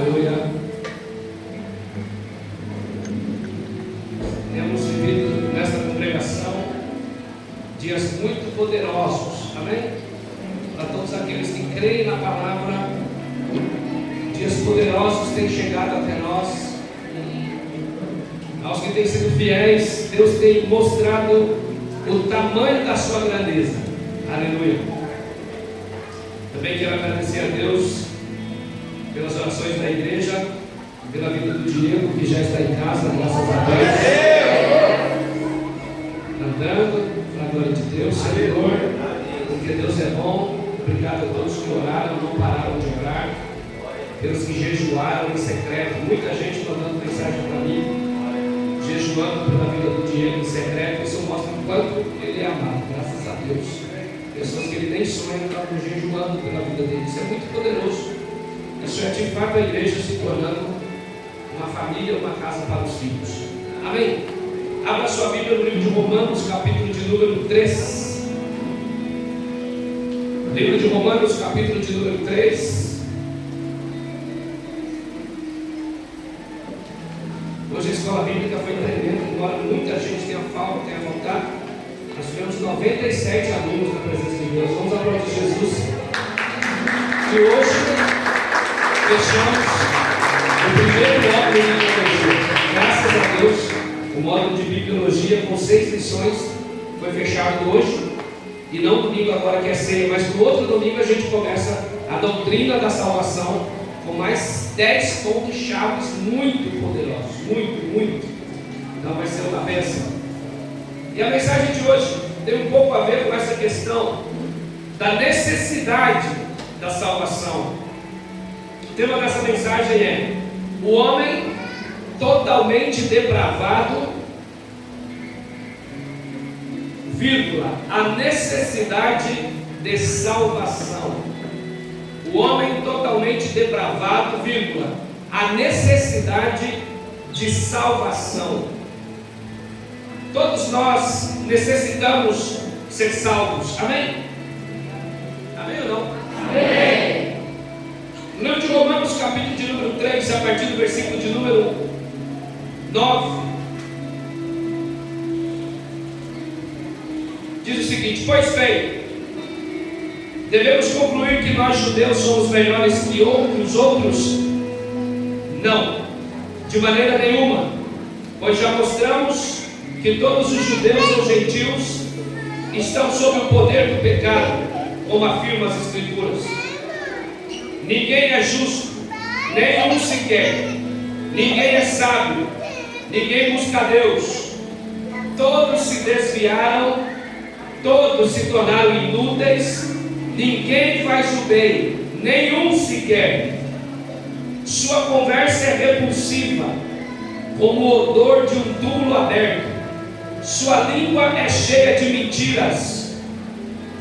Aleluia. Temos vivido nesta congregação dias muito poderosos, amém? Para todos aqueles que creem na palavra, dias poderosos têm chegado até nós. Aos que têm sido fiéis, Deus tem mostrado o tamanho da sua grandeza. Aleluia. Também quero agradecer a Deus pelas orações da igreja, pela vida do Diego, que já está em casa, graças a Deus, andando para a glória de Deus, Senhor, porque Deus é bom. Obrigado a todos que oraram, não pararam de orar, pelos que jejuaram em secreto, muita gente mandando mensagem para mim, jejuando pela vida do Diego em secreto. Isso mostra o quanto ele é amado, graças a Deus. Pessoas que ele nem sonha estavam jejuando pela vida dele. Isso é muito poderoso. Isso é de fato a igreja se tornando uma família, uma casa para os filhos. Amém? Abra sua Bíblia no livro de Romanos, capítulo de número 3. Livro de Romanos, capítulo de número 3. Hoje a escola bíblica foi tremenda, embora muita gente tenha voltado. Nós tivemos 97 alunos na presença de Deus. Vamos aplaudir Jesus. E hoje fechamos o primeiro módulo de bibliologia. Graças a Deus, o módulo de bibliologia com 6 lições foi fechado hoje. E não domingo agora que é ceia, mas no outro domingo a gente começa a doutrina da salvação com mais 10 pontos chaves muito poderosos, muito. Então vai ser uma bênção. E a mensagem de hoje tem um pouco a ver com essa questão da necessidade da salvação. O tema dessa mensagem é: o homem totalmente depravado, vírgula, a necessidade de salvação. O homem totalmente depravado, vírgula, a necessidade de salvação. Todos nós necessitamos ser salvos, amém? Amém ou não? Amém. No livro de Romanos, capítulo de número 3, a partir do versículo de número 9, diz o seguinte: pois bem, devemos concluir que nós judeus somos melhores que os outros? Não, de maneira nenhuma, pois já mostramos que todos os judeus ou gentios estão sob o poder do pecado, como afirmam as Escrituras. Ninguém é justo, nenhum sequer. Ninguém é sábio, ninguém busca Deus. Todos se desviaram, todos se tornaram inúteis. Ninguém faz o bem, nenhum sequer. Sua conversa é repulsiva, como o odor de um túmulo aberto. Sua língua é cheia de mentiras.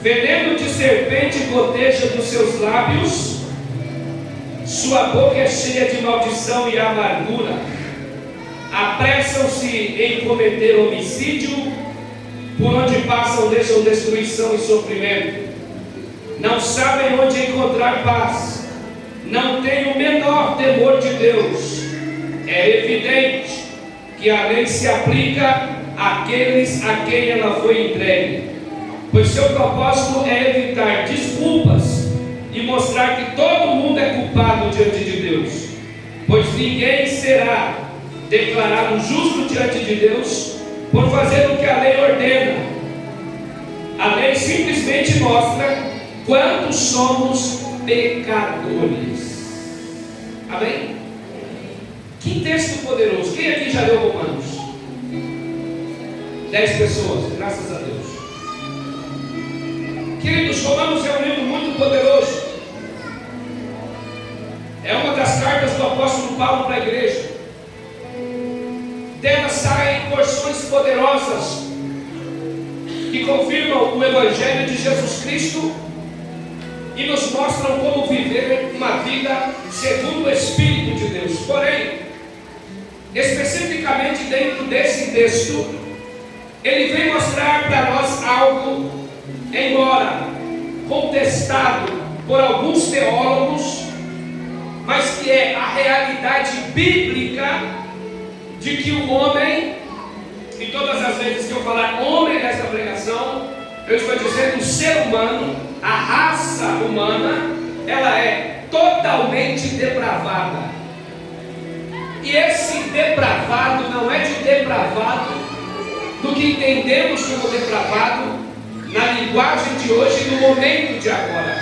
Veneno de serpente goteja dos seus lábios. Sua boca é cheia de maldição e amargura. Apressam-se em cometer homicídio. Por onde passam deixam destruição e sofrimento. Não sabem onde encontrar paz. Não têm o menor temor de Deus. É evidente que a lei se aplica àqueles a quem ela foi entregue, pois seu propósito é evitar desculpas e mostrar que todo mundo é culpado diante de Deus, pois ninguém será declarado justo diante de Deus por fazer o que a lei ordena. A lei simplesmente mostra quantos somos pecadores. Amém? Que texto poderoso. Quem aqui já leu Romanos? 10 pessoas, graças a Deus. Queridos, Romanos é um livro muito poderoso. É uma das cartas do apóstolo Paulo para a igreja. Dela saem porções poderosas que confirmam o Evangelho de Jesus Cristo e nos mostram como viver uma vida segundo o Espírito de Deus. Porém, especificamente dentro desse texto, ele vem mostrar para nós algo, embora contestado por alguns teólogos, mas que é a realidade bíblica de que o homem, e todas as vezes que eu falar homem nessa pregação, eu estou dizendo o ser humano, a raça humana, ela é totalmente depravada. E esse depravado não é de depravado do que entendemos como depravado na linguagem de hoje e no momento de agora.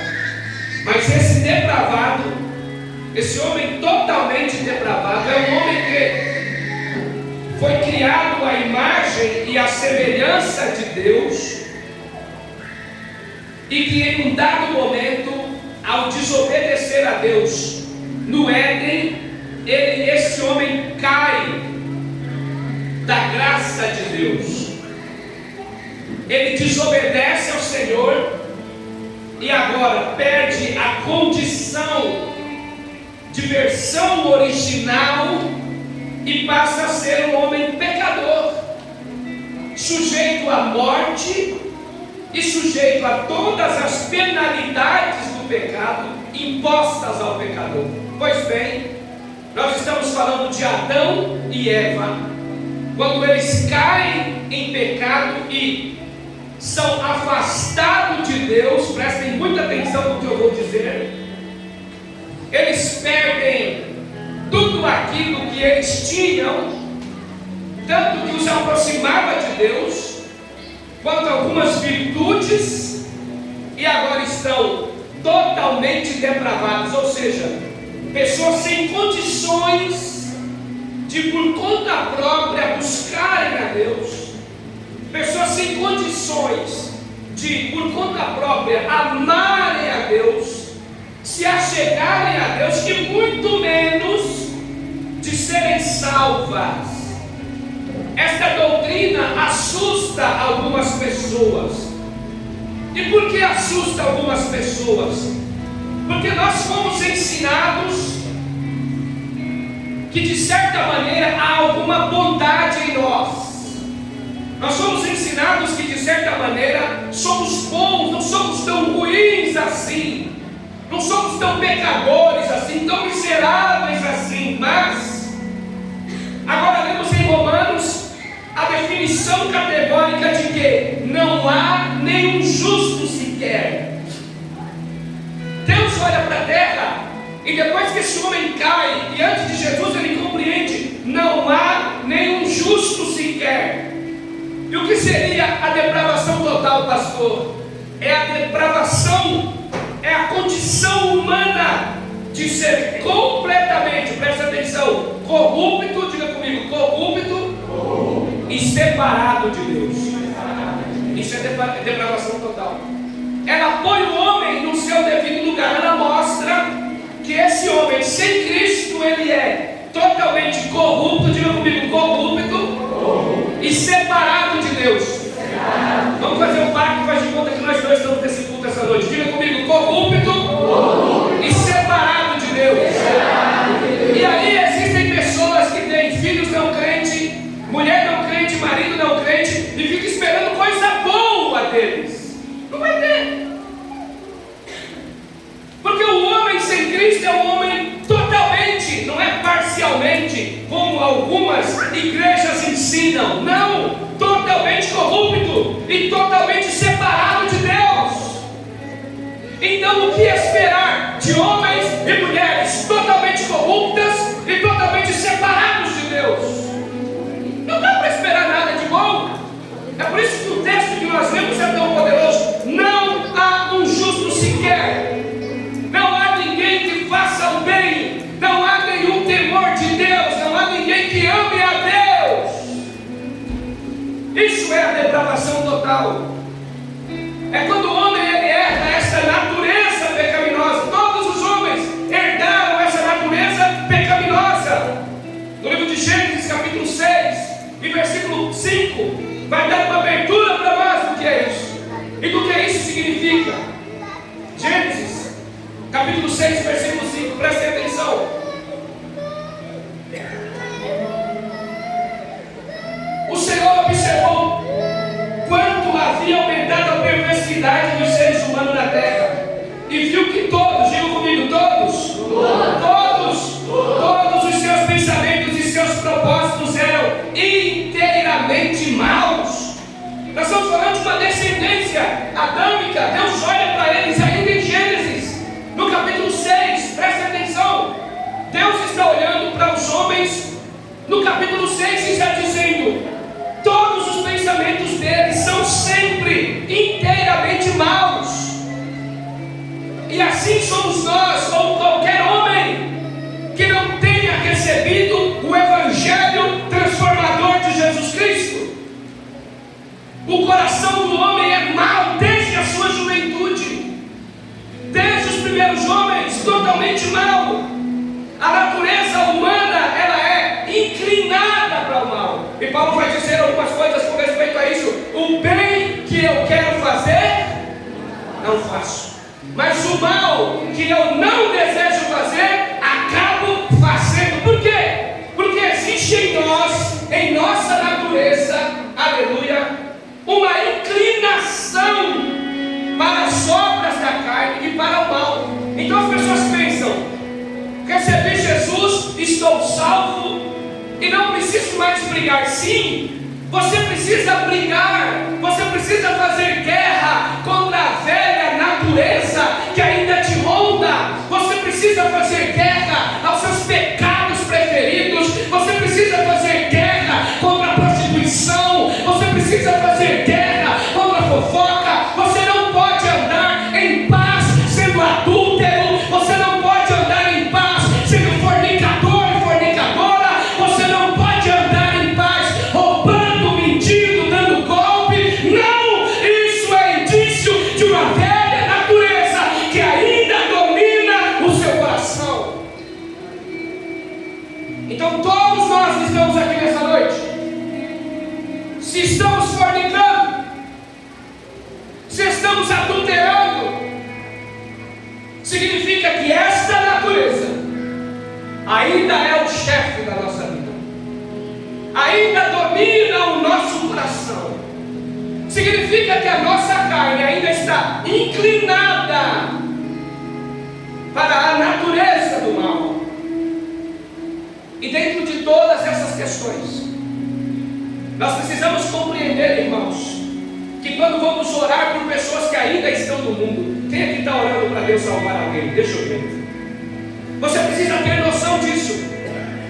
Mas esse depravado, esse homem totalmente depravado, é um homem que foi criado à imagem e à semelhança de Deus, e que em um dado momento, ao desobedecer a Deus no Éden, esse homem cai da graça de Deus. Ele desobedece ao Senhor e agora perde a condição de versão original e passa a ser um homem pecador, sujeito à morte e sujeito a todas as penalidades do pecado impostas ao pecador. Pois bem, nós estamos falando de Adão e Eva, quando eles caem em pecado e são afastados de Deus. Prestem muita atenção no que eu vou dizer. Eles perdem tudo aquilo que eles tinham, tanto que os aproximava de Deus, quanto algumas virtudes, e agora estão totalmente depravados, ou seja, pessoas sem condições de por conta própria buscarem a Deus, pessoas sem condições de por conta própria amarem a Deus, se achegarem a Deus, que muito menos de serem salvas. Esta doutrina assusta algumas pessoas. E por que assusta algumas pessoas? Porque nós fomos ensinados que de certa maneira há alguma bondade em nós. Nós somos ensinados que de certa maneira somos bons, não somos tão ruins assim, não somos tão pecadores assim, tão miseráveis assim. Mas agora lemos em Romanos a definição categórica de que não há nenhum justo sequer. Deus olha para a terra e depois que esse homem cai, e antes de Jesus ele compreende, não há nenhum justo sequer. E o que seria a depravação total, pastor? É a depravação, é a condição humana de ser completamente, presta atenção, corrupto, diga comigo, corrupto e separado de Deus. Isso é depravação total. Ela põe o homem no seu devido lugar. Ela mostra que esse homem sem Cristo, ele é totalmente corrupto, diga comigo, corrupto e separado de Deus. Vamos fazer um pacto, faz de conta que nós dois estamos nesse culto essa noite. Diga comigo, corrupto e separado de Deus. E aí existem pessoas que têm filhos não crentes, mulher não crente, marido não crente, e fica esperando coisa boa deles. Não vai ter. Porque o homem sem Cristo é um homem totalmente, não é parcialmente, como algumas igrejas ensinam. Não, totalmente corrupto e totalmente separado de Deus. Então o que esperar de homens e mulheres totalmente corruptas e totalmente separados de Deus? Não dá para esperar nada de bom. É por isso que o texto que nós lemos é tão poderoso. Não há um justo sequer. Não há ninguém que faça o bem. Não há nenhum temor de Deus. Não há ninguém que ame a Deus. Isso é a depravação total. É quando o homem ele herda essa natureza pecaminosa. Todos os homens herdaram essa natureza pecaminosa. No livro de Gênesis, capítulo 6, e versículo 5, vai dar uma abertura para nós do que é isso e do que isso significa. Gênesis, capítulo 6, versículo 5, prestem atenção. O Senhor observou quanto havia aumentado a perversidade dos seres humanos na terra, e viu que todos, digam comigo, todos somos nós, ou qualquer homem que não tenha recebido o Evangelho transformador de Jesus Cristo. O coração do homem é mau desde a sua juventude, desde os primeiros homens, totalmente mau. A natureza humana, ela é inclinada para o mal. E Paulo vai dizer algumas coisas com respeito a isso. O bem que eu quero fazer, não faço. Mas o mal que eu não desejo fazer, acabo fazendo. Por quê? Porque existe em nós, em nossa natureza, aleluia, uma inclinação para as obras da carne e para o mal. Então as pessoas pensam: recebi Jesus, estou salvo e não preciso mais brigar. Sim, você precisa brigar, você precisa fazer guerra contra a velha natureza que ainda te ronda. Você precisa fazer guerra aos seus pecados preferidos. Você precisa fazer guerra contra a prostituição. Você precisa fazer guerra contra a fofoca. Você não pode andar em paz sendo adúltero. Você não pode andar em paz sendo fornicador e fornicadora. Você não pode andar em paz roubando, mentindo, dando golpe. Não! Isso é indício de uma velha natureza que ainda domina o seu coração. Então todos nós que estamos aqui nessa noite, se estamos fornicando, se estamos adulterando, significa que esta natureza ainda é o chefe da nossa vida, ainda domina o nosso coração. Significa que a nossa carne ainda está inclinada para a natureza do mal. E dentro de todas essas questões, nós precisamos compreender, irmãos, que quando vamos orar por pessoas que ainda estão no mundo, quem é que está orando para Deus salvar alguém? Deixa eu ver. Você precisa ter noção disso,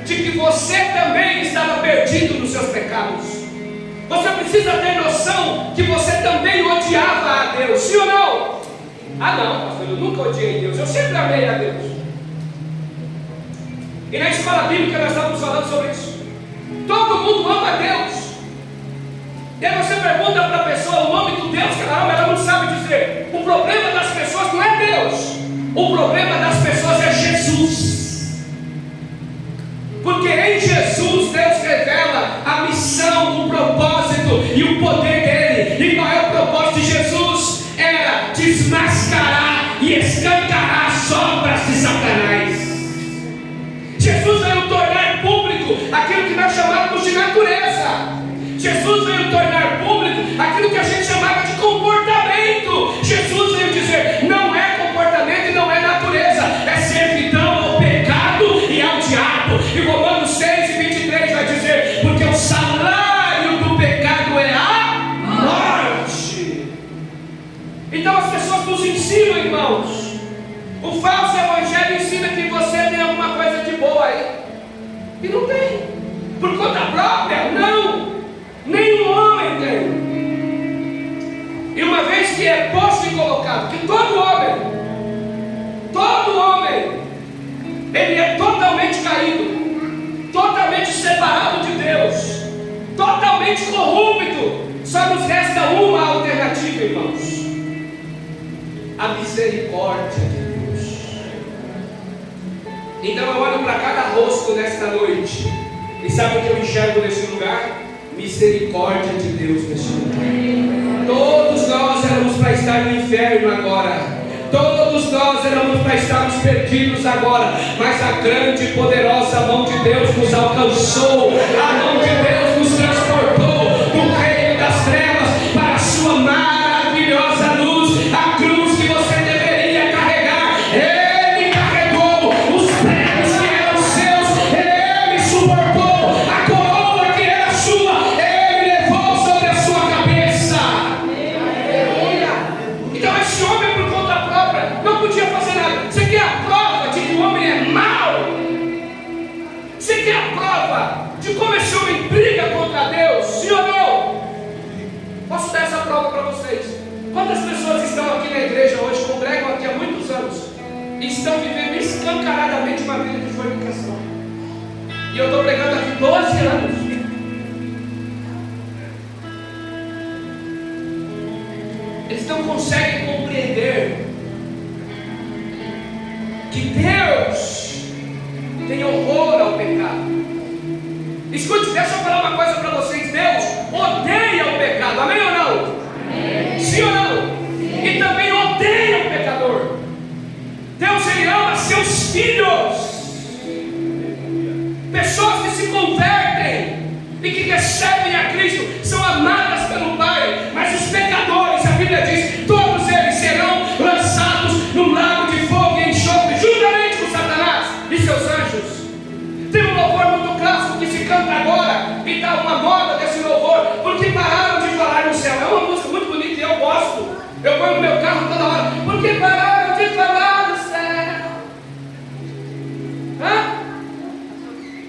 de que você também estava perdido nos seus pecados. Você precisa ter noção que você também odiava a Deus, sim ou não? Ah não, pastor, eu nunca odiei Deus, eu sempre amei a Deus. E na escola bíblica nós estávamos falando sobre isso. Todo mundo ama a Deus. E aí você pergunta para a pessoa o nome do Deus que ela ama, ela não sabe dizer. O problema das pessoas não é Deus, o problema das pessoas é Jesus. Porque em Jesus Deus revela a missão, o propósito e o poder dele. E qual é o propósito de Jesus? Era desmascarar e escancarar as obras de Satanás. Jesus veio tornar público aquilo que nós chamávamos de natureza. Jesus veio tornar público aquilo que a gente chamava de comportamento. Jesus veio dizer: não é comportamento e não é natureza, é servidão ao pecado e ao diabo. E Romanos 6:23 vai dizer: porque o salário do pecado é a morte. Então as pessoas nos ensinam, irmãos. O falso evangelho ensina que você tem alguma coisa de boa aí, e não tem. Por conta própria, não. Nenhum homem tem. E uma vez que é posto e colocado que todo homem, ele é totalmente caído, totalmente separado de Deus, totalmente corrupto, só nos resta uma alternativa, irmãos: a misericórdia de Deus. Então eu olho para cada rosto nesta noite, e sabe o que eu enxergo nesse lugar? Misericórdia de Deus neste lugar. Todos nós éramos para estar no inferno agora, todos nós éramos para estarmos perdidos agora, mas a grande e poderosa mão de Deus nos alcançou, a mão de Deus nos transportou do reino das trevas para a sua maravilhosa luz. A cruz que você deveria carregar, Ele carregou. Os pregos que eram seus, Ele suportou. A coroa que era sua, Ele levou sobre a sua cabeça. Então esse homem, por conta própria, não podia fazer nada. Você quer a prova de que o homem é mau? Você quer a prova de como esse homem briga contra Deus? Sim ou não? Posso dar essa prova para vocês. Quantas pessoas estão aqui na igreja hoje, congregam aqui há muitos anos, estão vivendo escancaradamente uma vida de fornicação. E eu estou pregando aqui 12 anos. Eles não conseguem compreender que Deus tem horror ao pecado. Escute, deixa eu falar uma coisa para vocês. Deus odeia o pecado, amém ou não? Amém. Sim ou não? Sim. E também odeia o pecador. Deus, Ele ama seus filhos, pessoas que se convertem e que recebem a Cristo, são amadas pelo Pai. Mas os pecadores, a Bíblia diz, todos eles serão lançados no lago de fogo e enxofre, juntamente com Satanás e seus anjos. Tem um louvor muito clássico que se canta agora, e dá uma moda desse louvor, porque pararam de falar no céu. É uma música muito bonita e eu gosto. Eu ponho no meu carro toda hora. Porque pararam de falar no céu.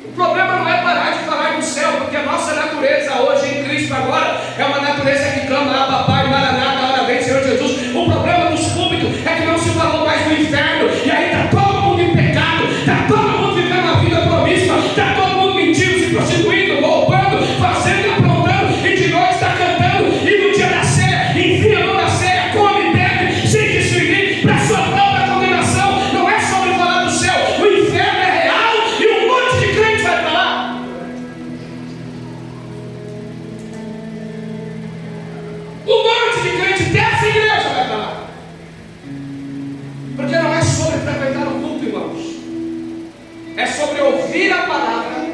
O problema não é parar de falar no céu, porque a nossa natureza hoje em Cristo agora é uma natureza que clama, Abba Pai, Maranata, hora vem, Senhor Jesus. O problema dos púlpitos é que não se falou mais do inferno, e aí está todo mundo em pecado, está todo mundo vivendo uma vida promíscua, está todo mundo mentindo, se prostituindo, roubando, fazendo, aprontando, e de nós está cantando, e no dia da ceia, enfia a mão na ceia, come, bebe, sem discernir, para sua própria condenação. Não é sobre falar do céu, o inferno é real, e um monte de crente vai para lá. Um monte de crente dessa igreja vai para lá. Porque não é sobre frequentar o culto, irmãos. É sobre ouvir a palavra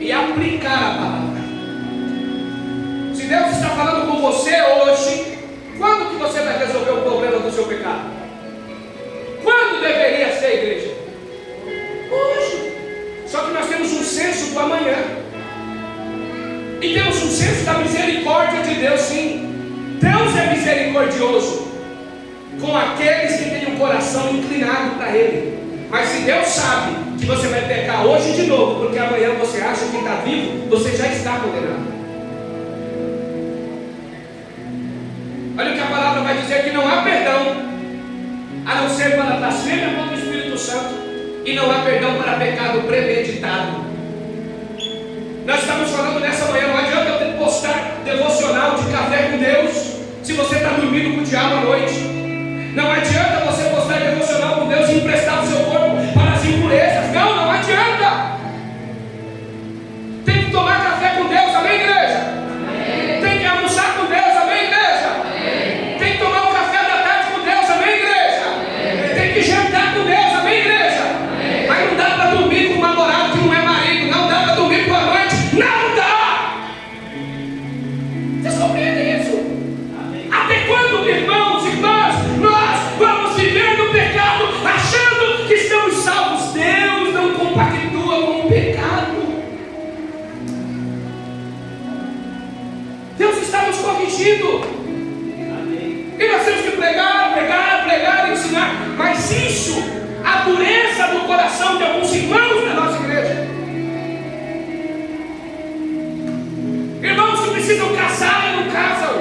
e aplicar a palavra. Se Deus está falando com você hoje, quando que você vai resolver o problema do seu pecado? Quando deveria ser, igreja? Hoje. Só que nós temos um senso do amanhã. E temos um senso da misericórdia de Deus, sim. Deus é misericordioso com aqueles que têm um coração inclinado para Ele. Mas se Deus sabe que você vai pecar hoje de novo, porque amanhã você acha que está vivo, você já está condenado. Olha o que a palavra vai dizer, que não há perdão, a não ser para blasfêmia contra o Espírito Santo, e não há perdão para pecado premeditado. Nós estamos falando nessa manhã, não adianta eu ter que postar devocional de café com Deus, se você está dormindo com o diabo à noite. Não adianta você postar devocional com Deus e emprestar o seu corpo para as impurezas. Não, não adianta. Tem que tomar café com Deus, amém, igreja? Amém. Tem que almoçar com Deus, amém, igreja? Amém. Tem que tomar um café da tarde com Deus, amém, igreja? Amém. Tem que jantar com Deus, amém, igreja? Amém. Mas não dá para dormir com um namorado que não é marido, não dá para dormir com a amante, não dá. Vocês compreendem isso? Amém. Até quando, irmãos, irmãs, nós vamos viver no pecado achando que estamos salvos? Deus não compactua com o pecado. Deus está nos corrigindo. Amém. E nós temos que pregar, ensinar. Mas isso, a dureza do coração de alguns irmãos da nossa igreja, irmãos que precisam casar e não casam,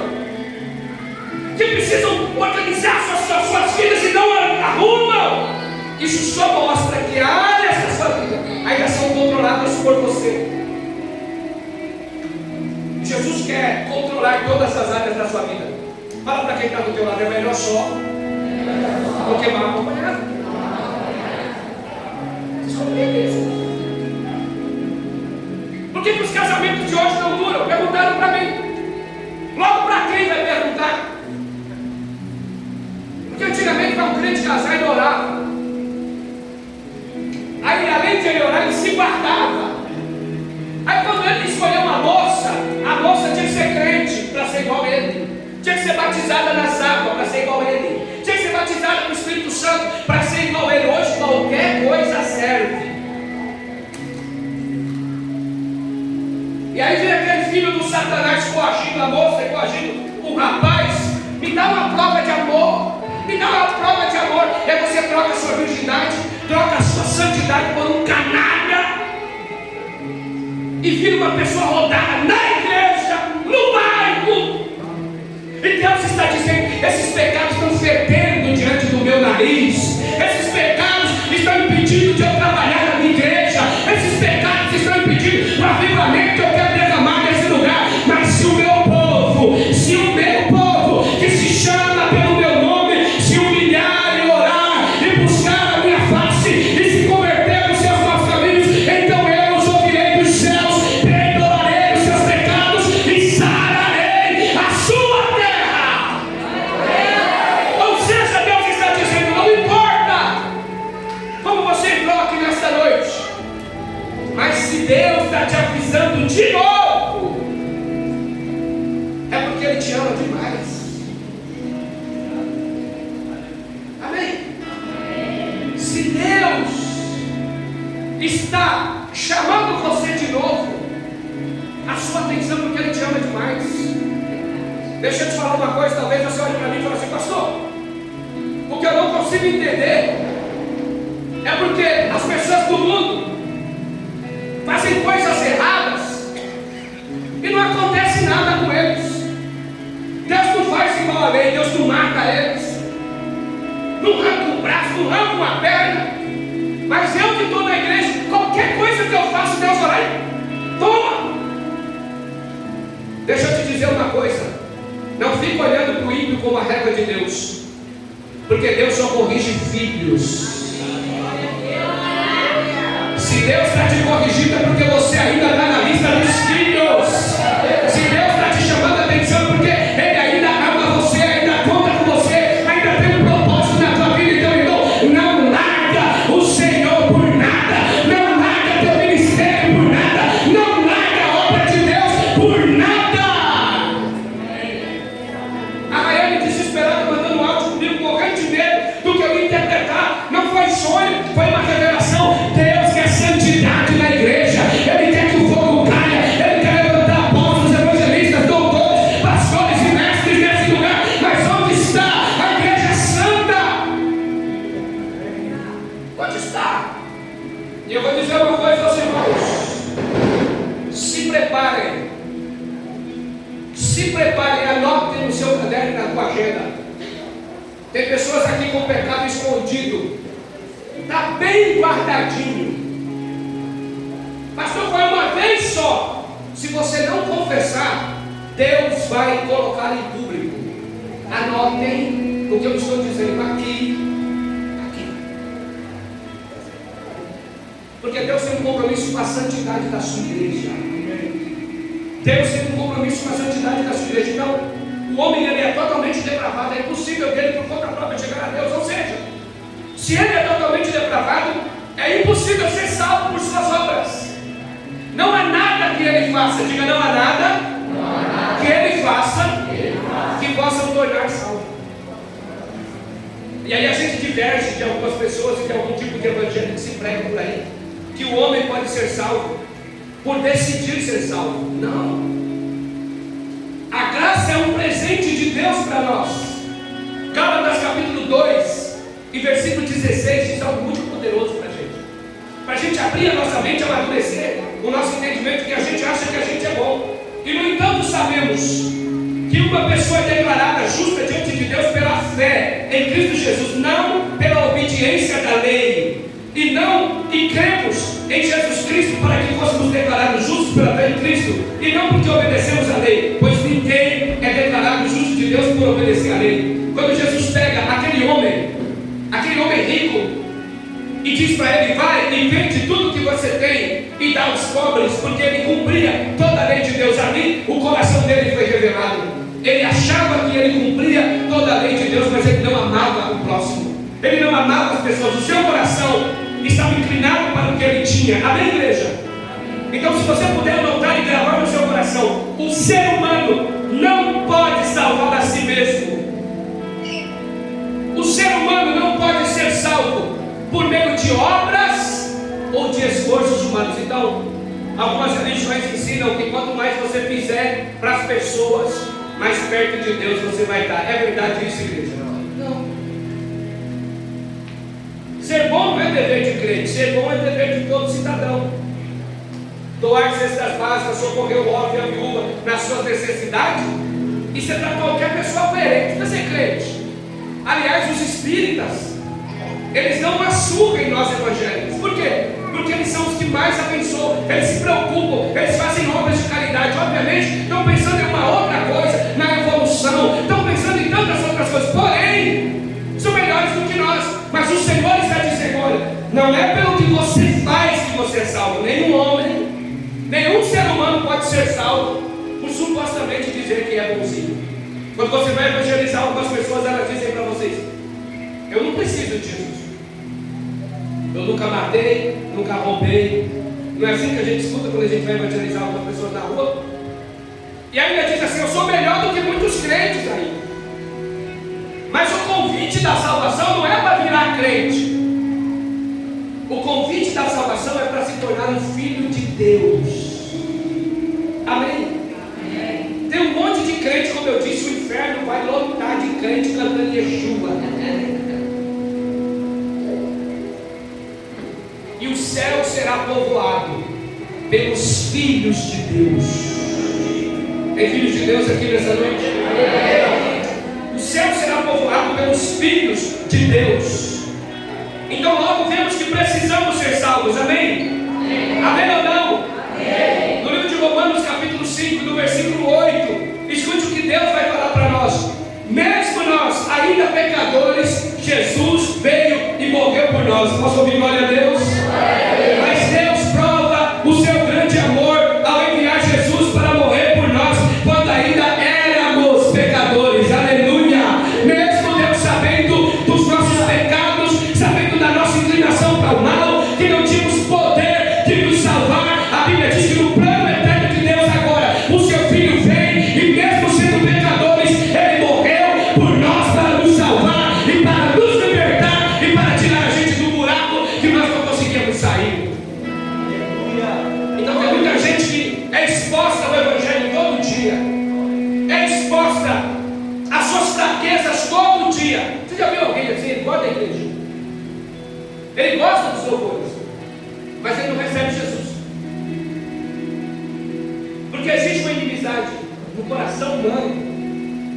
que precisam organizar suas vidas e não arrumam. Isso só mostra que áreas da sua vida ainda são controladas por você. Jesus quer controlar todas as áreas da sua vida. Fala para quem está do teu lado, é melhor só do que mal acompanhado. Vocês compreendem isso? Por que os casamentos de hoje não duram? Perguntaram para mim. Logo para quem vai perguntar? Porque antigamente para um crente casar ele orava. Aí além de ele orar, ele se guardava. Aí quando ele escolheu uma moça, a moça tinha que ser crente para ser igual a ele. Tinha que ser batizada nas águas para ser igual a ele. Tinha que ser batizada com o Espírito Santo para ser igual a ele. Hoje qualquer coisa serve. E aí vem aquele filho do Satanás coagindo a moça e coagindo o rapaz. Me dá uma prova de amor. Me dá uma prova de amor. E aí você troca a sua virgindade, troca a sua santidade por um canalha e vira uma pessoa rodada na igreja, no bairro. E Deus está dizendo: esses pecados estão fervendo diante do meu nariz. esses pecados estão impedindo de eu trabalhar na minha igreja, esses pecados estão impedindo o avivamento que eu quero derramar nesse lugar. Mas se o meu povo que se chama pelo meu nome, se humilhar e orar e buscar a minha face e se converter nos seus maus caminhos, então eu os ouvirei dos céus, perdoarei os seus pecados e sararei a sua terra. Ou seja, Deus está dizendo: não importa como você entrou aqui nesta noite, mas se Deus está te avisando de novo, é porque Ele te ama demais. Se Deus está chamando você de novo, a sua atenção, porque Ele te ama demais. Deixa eu te falar uma coisa, talvez você olhe para mim e fale assim: pastor, o que eu não consigo entender é porque as pessoas do mundo fazem coisas erradas e não acontece nada com eles. Deus não faz igual a lei, Deus não mata eles, não arranca um braço, não arranca uma perna. Mas eu que estou na igreja, qualquer coisa que eu faço, Deus vai lá e toma. Deixa eu te dizer uma coisa: não fique olhando para o ímpio como a régua de Deus, porque Deus só corrige filhos. Se Deus está te corrigindo, é porque você ainda está na lista dos filhos. Se Deus está te chamando a atenção, porque Ele ainda ama você, ainda conta com você, ainda tem um propósito na tua vida. Então, irmão, não larga o Senhor por nada, não larga teu ministério por nada, não larga a obra de Deus por nada. A Raiane desesperada mandando um áudio comigo, morrendo de medo do que eu ia interpretar. Não foi sonho, foi uma revelação. Deus quer santidade na igreja, Ele quer que o fogo caia, Ele quer levantar apóstolos, evangelistas, doutores, pastores e mestres nesse lugar. Mas onde está a igreja santa? Onde está? E eu vou dizer uma coisa aos irmãos: se preparem, anotem no seu caderno e na tua agenda. Tem pessoas aqui com o pecado escondido, está bem guardadinho. Pastor, foi uma vez só. Se você não confessar, Deus vai colocar em público. Anotem o que eu estou dizendo aqui. Porque Deus tem um compromisso com a santidade da sua igreja. Deus tem um compromisso com a santidade da sua igreja. Então, o homem ele é totalmente depravado. É impossível dele por conta própria chegar a Deus. Ou seja, se ele é totalmente depravado, é impossível ser salvo por suas obras. Não há nada que ele faça, diga: não há nada que ele faça que possa o tornar salvo. E aí a gente diverge de algumas pessoas e de algum tipo de evangelho que se prega por aí, que o homem pode ser salvo por decidir ser salvo. Não. A graça é um presente de Deus para nós. Gálatas capítulo 2 e versículo 16 diz algo muito poderoso para a gente abrir a nossa mente, amadurecer o nosso entendimento, que a gente acha que a gente é bom. E no entanto sabemos que uma pessoa é declarada justa diante de Deus pela fé em Cristo Jesus, não pela obediência da lei. E cremos em Jesus Cristo para que fôssemos declarados justos pela fé em Cristo, e não porque obedecemos a lei, pois ninguém é declarado justo de Deus por obedecer a lei. Quando Jesus pega aquele homem rico, e diz para ele: vai e vende tudo que você tem e dá aos pobres, porque ele cumpria toda a lei de Deus. Ali o coração dele foi revelado. Ele achava que ele cumpria toda a lei de Deus, mas ele não amava o próximo, ele não amava as pessoas. O seu coração estava inclinado para o que ele tinha. Amém, igreja? Então, se você puder anotar e gravar no seu coração, o ser humano não pode salvar a si mesmo. O ser humano não pode ser salvo por meio de obras ou de esforços humanos. Então, algumas religiões ensinam que quanto mais você fizer para as pessoas, mais perto de Deus você vai estar. É verdade isso, igreja? Não. Ser bom não é dever de crente, ser bom é dever de todo cidadão. Doar cestas básicas, socorrer o órfão e a viúva nas suas necessidades, isso é para qualquer pessoa coerente, não é ser crente. Aliás, os espíritas Eles dão uma surra em nós evangélicos. Por quê? Porque eles são os que mais abençoam. Eles se preocupam, eles fazem obras de caridade. Obviamente, estão pensando em uma outra coisa, na evolução. Estão pensando em tantas outras coisas. Porém, são melhores do que nós. Mas o Senhor está dizendo, olha, não é pelo que você faz que você é salvo. Nenhum homem, nenhum ser humano pode ser salvo por supostamente dizer que é bonzinho. Quando você vai evangelizar algumas pessoas, elas dizem para vocês: eu não preciso de Jesus. Eu nunca matei, nunca roubei. Não é assim que a gente escuta quando a gente vai evangelizar algumas pessoas na rua? E ainda diz assim: eu sou melhor do que muitos crentes aí. Mas o convite da salvação não é para virar crente. O convite da salvação é para se tornar um filho de Deus. Amém? Amém. Tem um monte de crente, como eu disse, o inferno vai lotar de crente cantando Yeshua. E o céu será povoado pelos filhos de Deus. Tem filhos de Deus aqui nessa noite? O céu será povoado pelos filhos de Deus. Então logo vemos que precisamos ser salvos. Amém? Amém ou não? Amém. No livro de Romanos capítulo 5, no versículo 8, escute o que Deus vai falar para nós. Mesmo nós, ainda pecadores, Jesus veio e morreu por nós. Posso ouvir glória a Deus? Mas Deus prova o seu grande amor ao enviar Jesus para morrer por nós, quando ainda éramos pecadores. Aleluia! Mesmo Deus sabendo dos nossos pecados, sabendo da nossa inclinação para o mal, que não tínhamos poder de nos salvar, a Bíblia diz que no plano eterno de Deus agora, o seu Filho vem e mesmo sendo pecadores, Ele morreu por nós para nos salvar e para nos libertar e para tirar a gente do buraco que nós não conseguíamos sair. Então tem muita gente que é exposta ao Evangelho todo dia, é exposta às suas fraquezas todo dia. Você já viu alguém assim? Ele gosta da igreja, ele gosta dos louvores, mas ele não recebe Jesus, porque existe uma inimizade no coração humano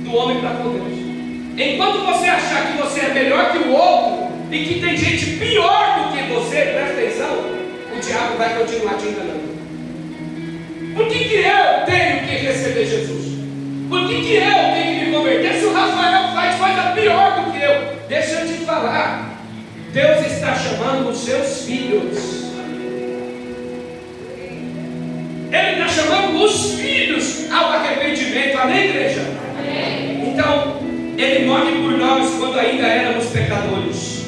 do homem para com Deus. Enquanto você achar que você é melhor que o outro e que tem gente pior do que você, presta atenção, o diabo vai continuar te enganando. Por que eu tenho que receber Jesus? Por que eu tenho que me converter se o Rafael faz coisa pior do que eu? Deixa eu te falar, Deus está chamando os seus filhos. Ele está chamando os filhos ao arrependimento. Amém, igreja? Amém. Então, Ele morre por nós quando ainda éramos pecadores.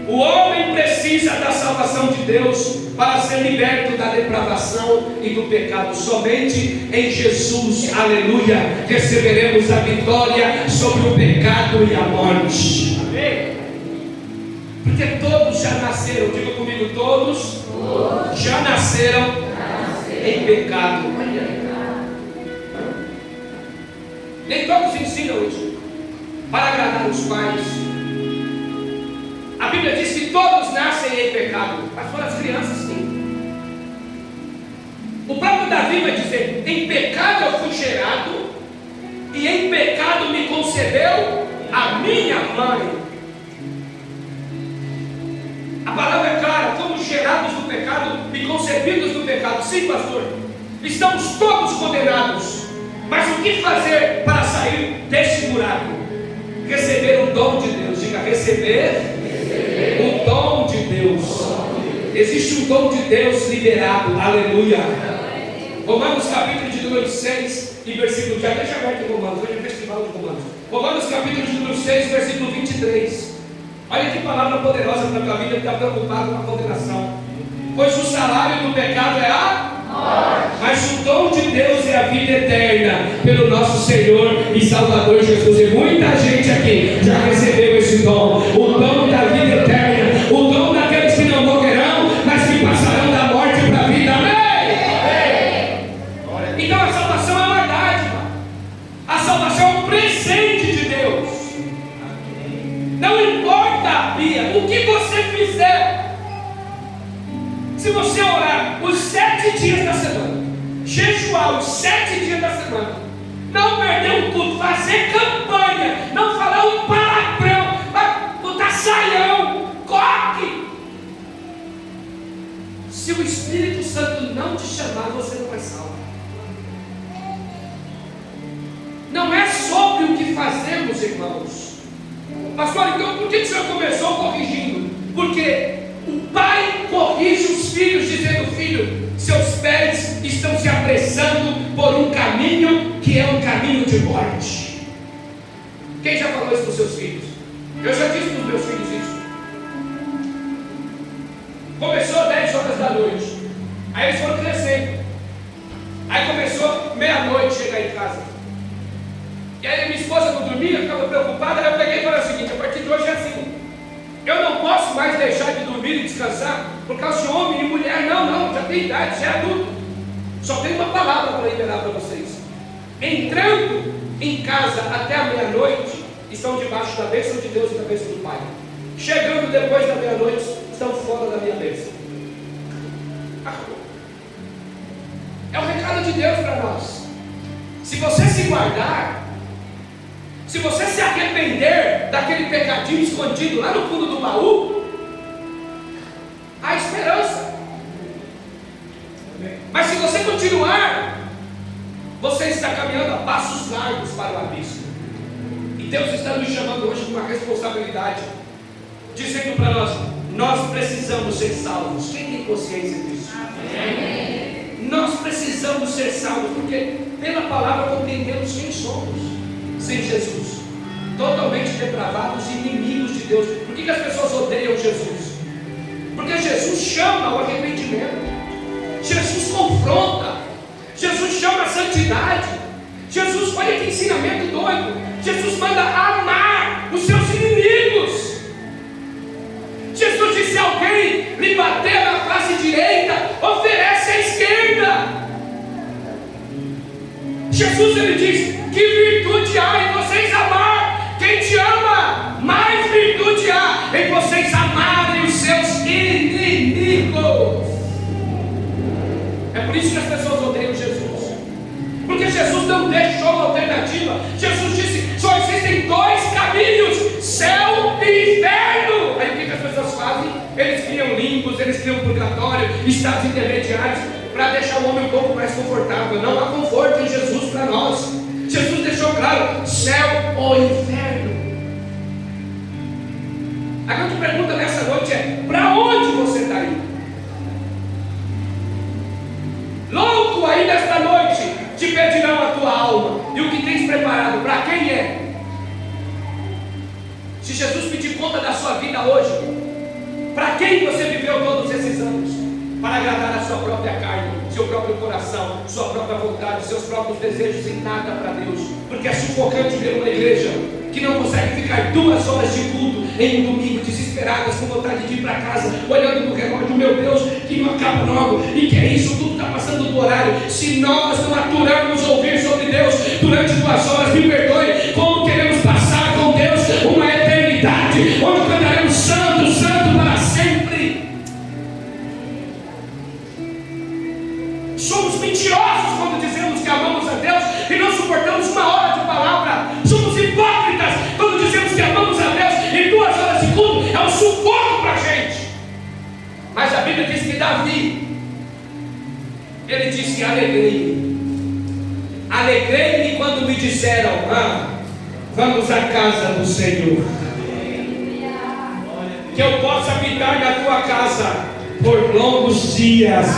O homem precisa da salvação de Deus para ser liberto da depravação e do pecado. Somente em Jesus, aleluia, receberemos a vitória sobre o pecado e a morte. Amém. Porque todos já nasceram, diga comigo, todos já nasceram em pecado. Nem todos ensinam isso para agradar os pais. A Bíblia diz que todos nascem em pecado, mas foram as crianças sim. O próprio Davi vai dizer: em pecado eu fui gerado, e em pecado me concebeu a minha mãe. A palavra é clara: fomos gerados no pecado e concebidos no pecado. Sim, pastor, estamos todos condenados. Mas o que fazer para sair deste buraco? Receber o dom de Deus. Diga: receber o dom de Deus. Existe um dom de Deus liberado. Aleluia. Romanos capítulo de número 6 e versículo, já deixa aberto em Romanos, hoje é festival de Romanos. Romanos capítulo de número 6, versículo 23. Olha que palavra poderosa para a tua vida que está preocupado com a condenação. Pois o salário do pecado é a morte, mas o dom de Deus é a vida eterna pelo nosso Senhor e Salvador Jesus. E muita gente aqui já recebeu esse dom, o dom da vida eterna, o dom daqueles que não morrerão, mas que passarão da morte para a vida. Amém? Então a salvação é uma dádiva, a salvação é um presente de Deus. Não importa, Bia, o que você fizer. Se você orar os 7 dias da semana, jejuar os 7 dias da semana, não perder um culto, fazer campanha, não falar um palavrão, botar saião, corre Se o Espírito Santo não te chamar, você não vai salvo. Não é sobre o que fazemos, irmãos. Pastor, então por que o senhor começou corrigindo? Porque o pai corrige os filhos, dizendo: filho, seus pés estão se apressando por um caminho que é um caminho de morte. Quem já falou isso para os seus filhos? Eu já disse para os meus filhos isso. Começou 10 horas da noite, aí eles foram crescendo. Aí começou meia-noite chegar em casa. E aí minha esposa não dormia, ficava preocupada. Aí eu peguei e falei o seguinte: a partir de hoje é assim, eu não posso mais deixar de dormir e descansar por causa de homem e mulher. Não, já tem idade, já é adulto. Só tem uma palavra para liberar para vocês. Entrando em casa até a meia-noite, estão debaixo da bênção de Deus e da bênção do Pai. Chegando depois da meia-noite, estão fora da minha bênção. Acabou. É o recado de Deus para nós. Se você se guardar, se você se arrepender daquele pecadinho escondido lá no fundo do baú, há esperança. Mas se você continuar, você está caminhando a passos largos para o abismo. E Deus está nos chamando hoje com uma responsabilidade, dizendo para nós: nós precisamos ser salvos. Quem tem consciência disso? Amém. Nós precisamos ser salvos, porque pela palavra compreendemos quem somos sem Jesus, totalmente depravados e inimigos de Deus. Por que as pessoas odeiam Jesus? Porque Jesus chama ao arrependimento, Jesus confronta, Jesus chama a santidade. Jesus, olha que ensinamento doido, Jesus manda amar os seus inimigos. Jesus disse: se alguém lhe bater na face direita, oferece a esquerda. Jesus, ele diz: que virtude há em vocês amar quem te ama? Mais virtude há em vocês amarem os seus inimigos. É por isso que as pessoas odeiam Jesus, porque Jesus não deixou uma alternativa. Jesus disse: só existem dois caminhos, céu e inferno. Aí o que as pessoas fazem? Eles criam limbos, eles criam purgatório, estados intermediários, para deixar o homem um pouco mais confortável. Não há conforto em Jesus para nós. Jesus deixou claro: céu ou inferno. A grande pergunta nessa noite é: para onde você está indo? Louco aí nesta noite te pedirão a tua alma, e o que tens preparado, para quem é? Se Jesus pedir conta da sua vida hoje, para quem você viveu todos esses anos? Para agradar a sua própria carne, seu próprio coração, sua própria vontade, seus próprios desejos, e nada para Deus. Porque é sufocante ver uma igreja que não consegue ficar 2 horas de culto em um domingo, desesperadas, com vontade de ir para casa, olhando no relógio: meu Deus, que não acaba logo, e que é isso, tudo está passando do horário. Se nós não aturarmos ouvir sobre Deus durante 2 horas, me perdoe, como queremos passar com Deus uma eternidade, onde cantaremos santo, santo para sempre. Somos mentirosos quando dizemos que amamos a Deus e não suportamos 1 hora de palavra. Somos hipócritas quando dizemos que amamos a Deus e 2 horas de culto é um sufoco para a gente. Mas a Bíblia diz que Davi, ele disse: alegrei-me quando me disseram: vamos à casa do Senhor. Que eu possa habitar na tua casa por longos dias.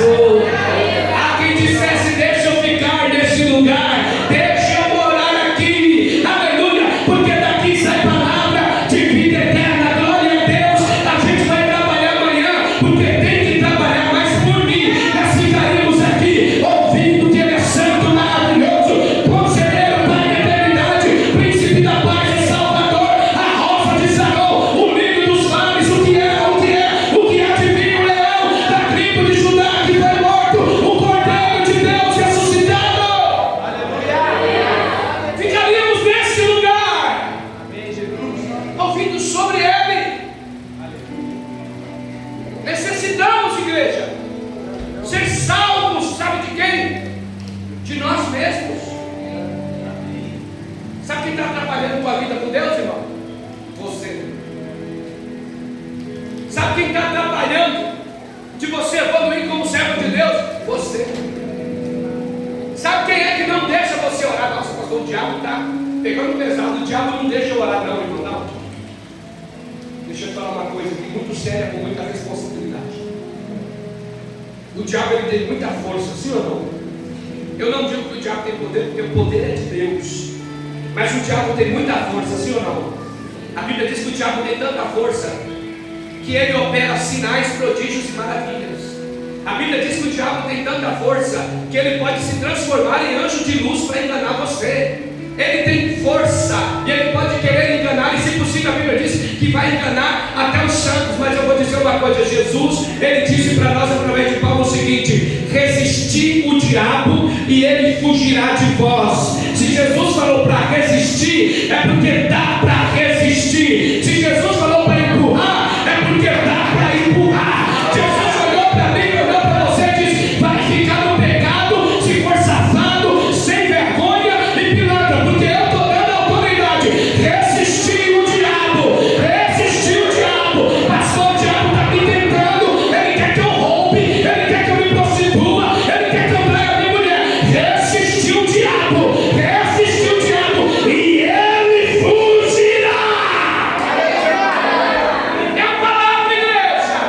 Há quem dissesse: deixa eu ficar nesse lugar, deixa eu morar aqui, aleluia, porque daqui sai palavra de vida eterna. Glória a Deus. A gente vai trabalhar amanhã, porque tem que trabalhar, mas por mim nós ficaremos aqui ouvindo que Ele é santo, maravilhoso, conselheiro, Pai da eternidade, príncipe da paz e salvador, a rosa de Sarão, o livro dos vales, o que há de vir, o leão da tribo de Judá que foi morto, o cordeiro de Deus. Você. Sabe quem é que não deixa você orar? Nossa, pastor, o diabo está pegando pesado. O diabo não deixa eu orar, não, irmão. Não. Deixa eu falar uma coisa aqui muito séria, com muita responsabilidade. O diabo, ele tem muita força, sim ou não? Eu não digo que o diabo tem poder, porque o poder é de Deus. Mas o diabo tem muita força, sim ou não? A Bíblia diz que o diabo tem tanta força que ele opera sinais, prodígios e maravilhas. A Bíblia diz que o diabo tem tanta força que ele pode se transformar em anjo de luz para enganar você. Ele tem força e ele pode querer enganar, e se possível a Bíblia diz que vai enganar até os santos. Mas eu vou dizer uma coisa: Jesus, ele disse para nós através de Paulo o seguinte: resisti o diabo e ele fugirá de vós. Se Jesus falou para resistir, é porque dá para resistir. Se Jesus falou para empurrar, é porque dá para empurrar. Jesus olhou para mim, olhou para você e disse: vai ficar no pecado se for safado, sem vergonha e pilantra, porque eu estou dando autoridade. Resistir o diabo, resistir o diabo. Pastor, o diabo está me tentando, ele quer que eu roube, ele quer que eu me prostitua, ele quer que eu traia a minha mulher. Resistir o diabo, resistir o diabo, e ele fugirá. É a palavra, igreja.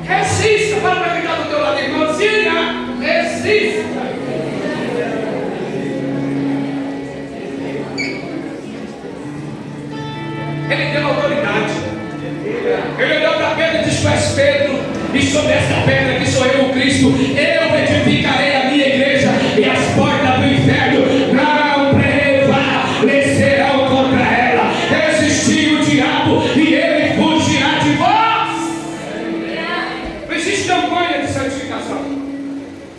Resista. Fala para quem está do teu lado, irmãzinha, resista. Ele deu autoridade. Ele olhou para Pedro e disse: tu és Pedro, e sobre esta pedra que sou eu, o Cristo, eu edificarei a minha igreja, e as portas do inferno não prevalecerão contra ela. Resistir o diabo e ele fugirá de vós. Não existe campanha de santificação.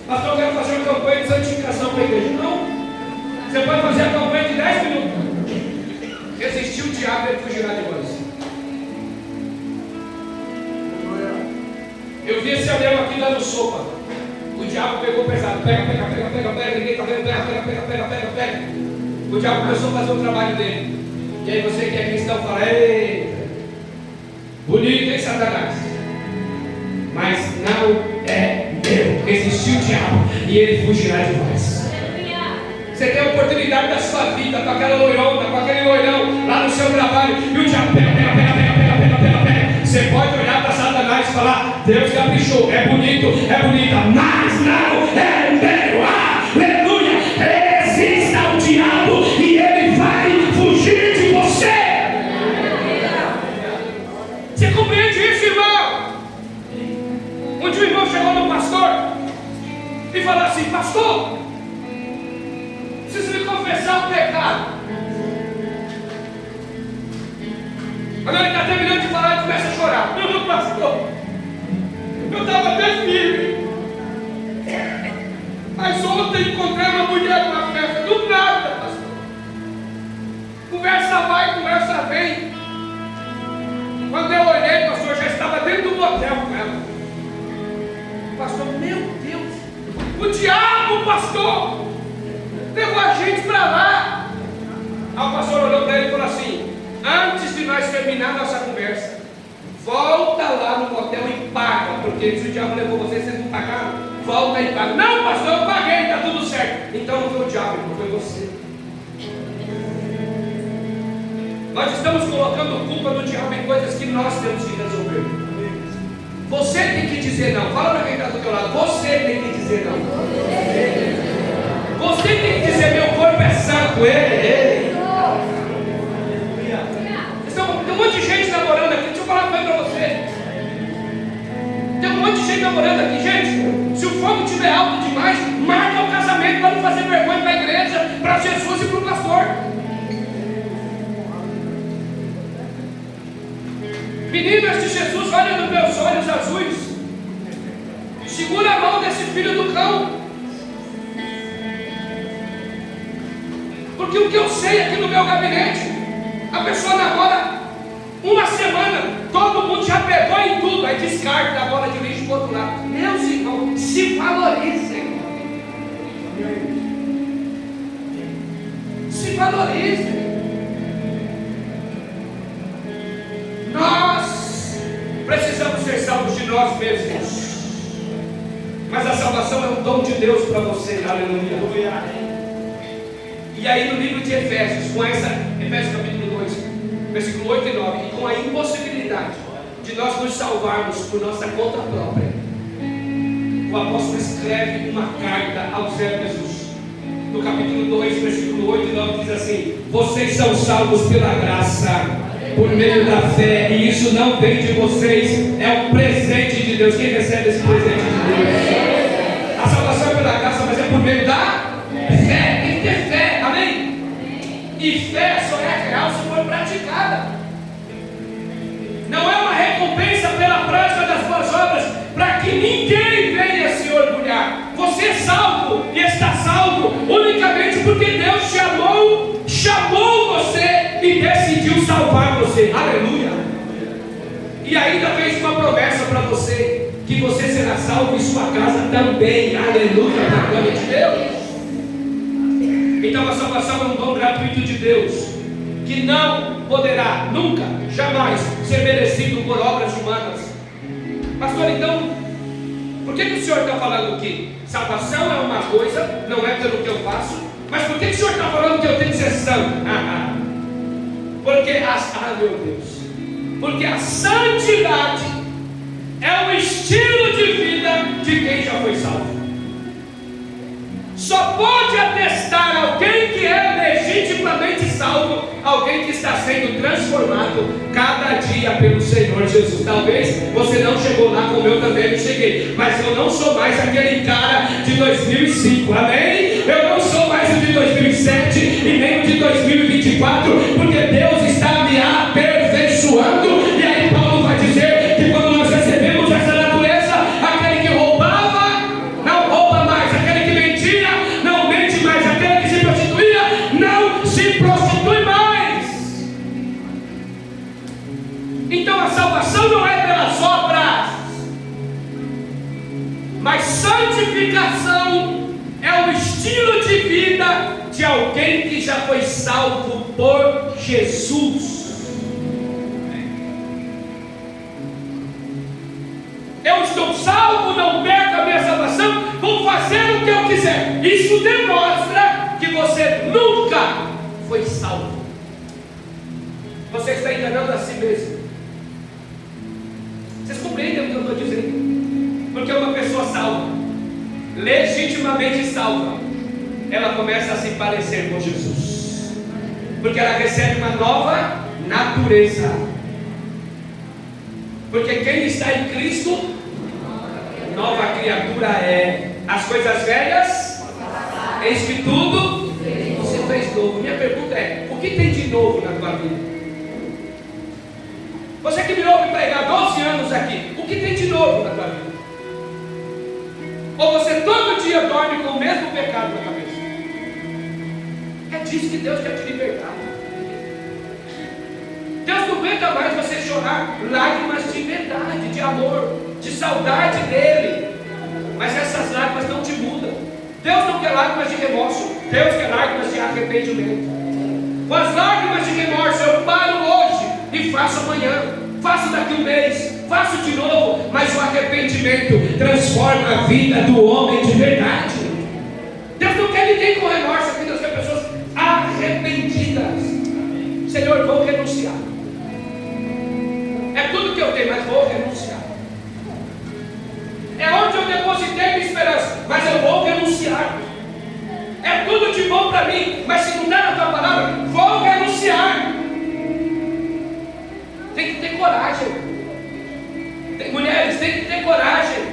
Pastor, eu quero fazer uma campanha de santificação para a igreja. Não. Você pode fazer a campanha de 10 minutos. Resistir o diabo e ele fugirá de vós. Eu vi esse anel aqui dando sopa. O diabo pegou pesado. Pega, ninguém está vendo, pega. O diabo começou a fazer o trabalho dele. E aí você que é cristão fala: ei, bonito, hein, Satanás? Mas não é meu. Resistir o diabo e ele fugirá de vós. Você tem a oportunidade da sua vida com aquela loirona, com aquele loirão lá no seu trabalho, e o diabo pega. Você pode olhar para Satanás e falar: Deus caprichou, é bonito, é bonita, mas não é meu. Aleluia! Resista ao diabo e ele vai fugir de você. Você compreende isso, irmão? Um dia o irmão chegou no pastor e falou assim: pastor, preciso me confessar o pecado. Quando ele está terminando de falar, ele começa a chorar. Meu pastor, eu estava até firme, mas ontem encontrei uma mulher numa festa, do nada, pastor. Conversa vai, conversa vem. Quando eu olhei, pastor, já estava dentro do motel com ela. Pastor, meu Deus, o diabo, pastor, levou a gente para lá. Aí o pastor olhou para ele e falou assim: antes de nós terminar nossa conversa, volta lá no motel e paga, porque se o diabo levou vocês não pagaram, volta e paga. Não, pastor, eu paguei, está tudo certo. Então não foi o diabo, não foi você. Nós estamos colocando culpa do diabo em coisas que nós temos que resolver. Você tem que dizer não. Fala para quem está do teu lado: você tem que dizer não. Você tem que dizer: meu corpo é santo. Tem um monte de gente namorando aqui. Deixa eu falar uma coisa para você. Tem um monte de gente namorando aqui. Gente, se o fogo estiver alto demais, marca o casamento para não fazer vergonha para a igreja, para Jesus e para o pastor. Meninas de Jesus, olha nos meus olhos azuis. Segura a mão desse filho do cão. Porque o que eu sei aqui no meu gabinete, a pessoa namora uma semana, todo mundo já pegou em tudo, aí descarta a bola de lixo para o outro lado. Meus irmãos, se valorizem. Se valorizem. Nós precisamos ser salvos de nós mesmos. Mas a salvação é um dom de Deus para você, aleluia. E aí no livro de Efésios, Efésios capítulo 2, versículo 8 e 9, e com a impossibilidade de nós nos salvarmos por nossa conta própria, o apóstolo escreve uma carta aos Efésios. No capítulo 2, versículo 8 e 9 diz assim: vocês são salvos pela graça, por meio da fé, e isso não vem de vocês, é um presente de Deus. Quem recebe esse presente de Deus? A salvação é pela graça, mas é por meio da fé. Tem que ter fé, amém? E fé só é real se for praticada. Não é uma recompensa pela prática das boas obras, para que ninguém venha se orgulhar. Você é salvo e está salvo unicamente porque Deus chamou você e decidiu salvar você. Aleluia. E ainda fez uma promessa para você, que você será salvo e sua casa também. Aleluia, para a glória de Deus. Então a salvação é um dom gratuito de Deus, que não poderá nunca, jamais ser merecido por obras humanas. Pastor, então, por que o senhor está falando que salvação é uma coisa, não é pelo que eu faço? Mas por que o senhor está falando que eu tenho que ser santo? Porque meu Deus, porque a santidade é o estilo de vida de quem já foi salvo. Só pode atestar alguém que é legitimamente salvo, alguém que está sendo transformado cada dia pelo Senhor Jesus. Talvez você não chegou lá como eu também não cheguei, mas eu não sou mais aquele cara de 2005, amém? Eu não sou mais o de 2007 e nem o de 2024, porque Deus está me aperfeiçoando. E aí Paulo vai dizer que quando nós recebemos essa natureza, aquele que roubava não rouba mais, aquele que mentia não mente mais, aquele que se prostituía não se prostitui mais. Então a salvação não é pelas obras, mas santificação é o estilo de vida de alguém que já foi salvo por Jesus. Eu estou salvo, não perco a minha salvação, vou fazer o que eu quiser. Isso demonstra que você nunca foi salvo. Você está enganando a si mesmo. Vocês compreendem o que eu estou dizendo? Porque uma pessoa salva, legitimamente salva, ela começa a se parecer com Jesus, porque ela recebe uma nova natureza. Porque quem está em Cristo, nova criatura é. As coisas velhas, eis que tudo você fez novo. Minha pergunta é: o que tem de novo na tua vida? Você que me ouve pregar 12 anos aqui, o que tem de novo na tua vida? Ou você todo dia dorme com o mesmo pecado na cabeça? É disso que Deus quer te libertar. Deus não aguenta mais você chorar lágrimas de verdade, de amor, de saudade dele. Mas essas lágrimas não te mudam. Deus não quer lágrimas de remorso, Deus quer lágrimas de arrependimento. Com as lágrimas de remorso eu paro hoje e faço amanhã, faço daqui um mês, faço de novo. Mas o arrependimento transforma a vida do homem de verdade. Deus não quer ninguém com remorso aqui, Deus quer pessoas arrependidas. Senhor, vou renunciar. É tudo que eu tenho, mas vou renunciar. É onde eu depositei minha esperança, mas eu vou renunciar. É tudo de bom para mim, mas se não está na tua palavra, vou renunciar. Tem que ter coragem. Mulheres, tem que ter coragem.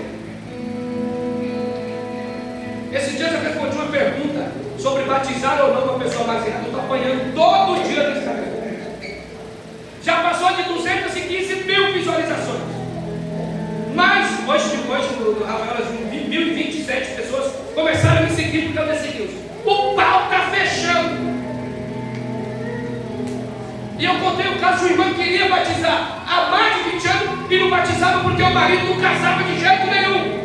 Esses dias eu respondi uma pergunta sobre batizar ou não uma pessoa baseada. Eu estou apanhando todo dia nesse canal. Já passou de 215 mil visualizações. Mas hoje 1.027 pessoas começaram a me seguir porque eu me segui. O pau está fechando. E eu contei o caso de uma irmã que queria batizar há mais de 20 anos e não batizava porque o marido não casava de jeito nenhum.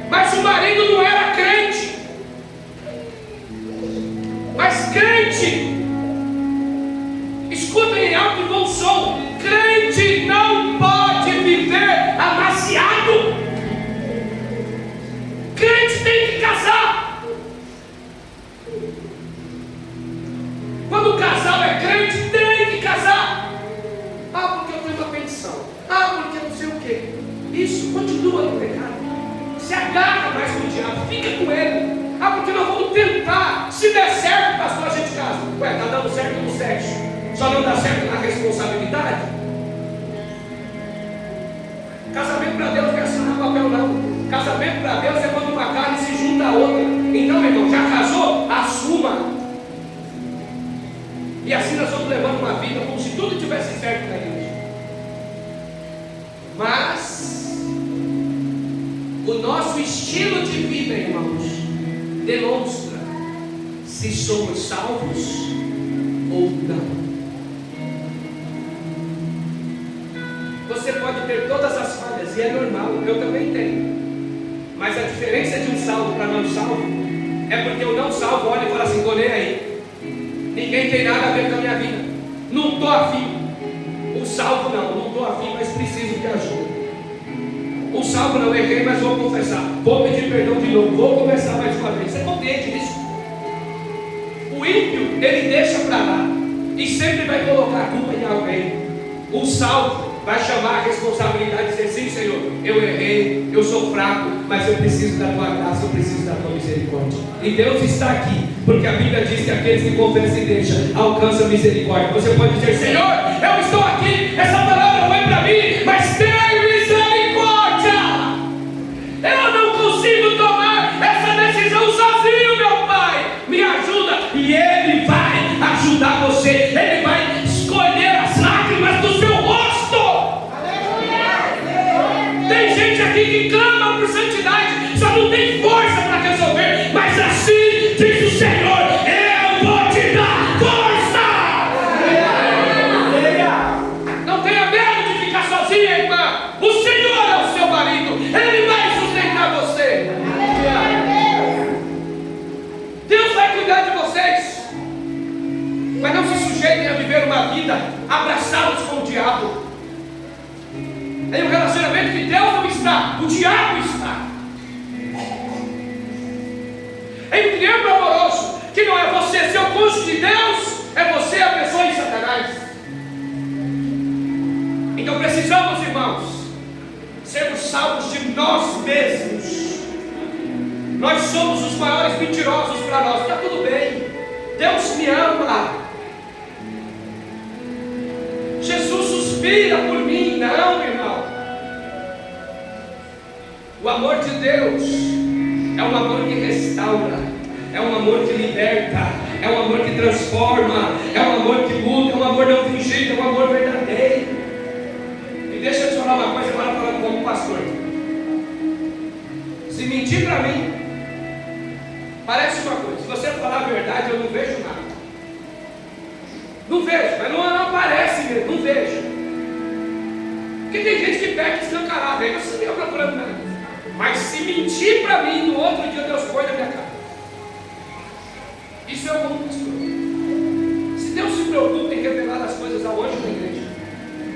Mas o marido não era crente. Mas crente, escutem em alto e bom som, crente não pode viver amaciado. Crente diabo, fica com ele. Ah, porque nós vamos tentar, se der certo, pastor, a gente casa. Ué, está dando certo no sexo, só não dá certo na responsabilidade? Casamento para Deus não é assinar papel, não. Casamento para Deus é quando uma carne se junta a outra. Então, meu irmão, já casou? Assuma. E assim nós vamos levando uma vida como se tudo tivesse certo na igreja. Mas o nosso estilo de vida, irmãos, demonstra se somos salvos ou não. Você pode ter todas as falhas, e é normal, eu também tenho. Mas a diferença de um salvo para não salvo é porque o não salvo olha e fala assim: estou nem aí, ninguém tem nada a ver com a minha vida, não estou afim. O salvo não estou afim, mas preciso de ajuda. O salvo não, errei, mas vou confessar, vou pedir perdão de novo, vou conversar mais uma vez. Você compreende isso? O ímpio, ele deixa para lá e sempre vai colocar a culpa em alguém. O salvo vai chamar a responsabilidade e dizer: sim, Senhor, eu errei, eu sou fraco, mas eu preciso da tua graça, eu preciso da tua misericórdia. E Deus está aqui, porque a Bíblia diz que aqueles que confessam e deixam alcançam misericórdia. Você pode dizer: Senhor, eu estou aqui, essa palavra foi para mim, mas tem misericórdia. Eu não consigo tomar essa decisão sozinho, meu Pai, me ajuda. E Ele vai ajudar você, Ele vai escolher as lágrimas do seu rosto. Tem gente aqui que clama por santidade, só não tem força para resolver, mas assim diz o Senhor: eu vou te dar força. Não tenha medo de ficar sozinha, irmã. O Senhor é o seu marido, Ele vai sustentar você. Deus vai cuidar de vocês, mas não se sujeitem a viver uma vida abraçados com o diabo. Em um relacionamento que Deus não está, o diabo está. Em um triângulo amoroso, que não é você seu cônjuge de Deus, é você a pessoa em Satanás. Então precisamos, irmãos, sermos salvos de nós mesmos. Nós somos os maiores mentirosos para nós. Está tudo bem, Deus me ama, Jesus suspira por mim. Não, irmão. O amor de Deus é um amor que restaura, é um amor que liberta, é um amor que transforma, é um amor que muda, é um amor não fingido, é um amor verdadeiro. E deixa eu te falar uma coisa agora, falando como pastor. Se mentir para mim parece uma coisa, se você falar a verdade, eu não vejo nada. Não vejo, mas não aparece mesmo, não vejo. Porque tem gente que peca escancarada, aí você fica procurando nada. Mas se mentir para mim, no outro dia Deus põe na minha cara. Isso é o bom pastor. Se Deus se preocupa em revelar as coisas ao anjo da igreja,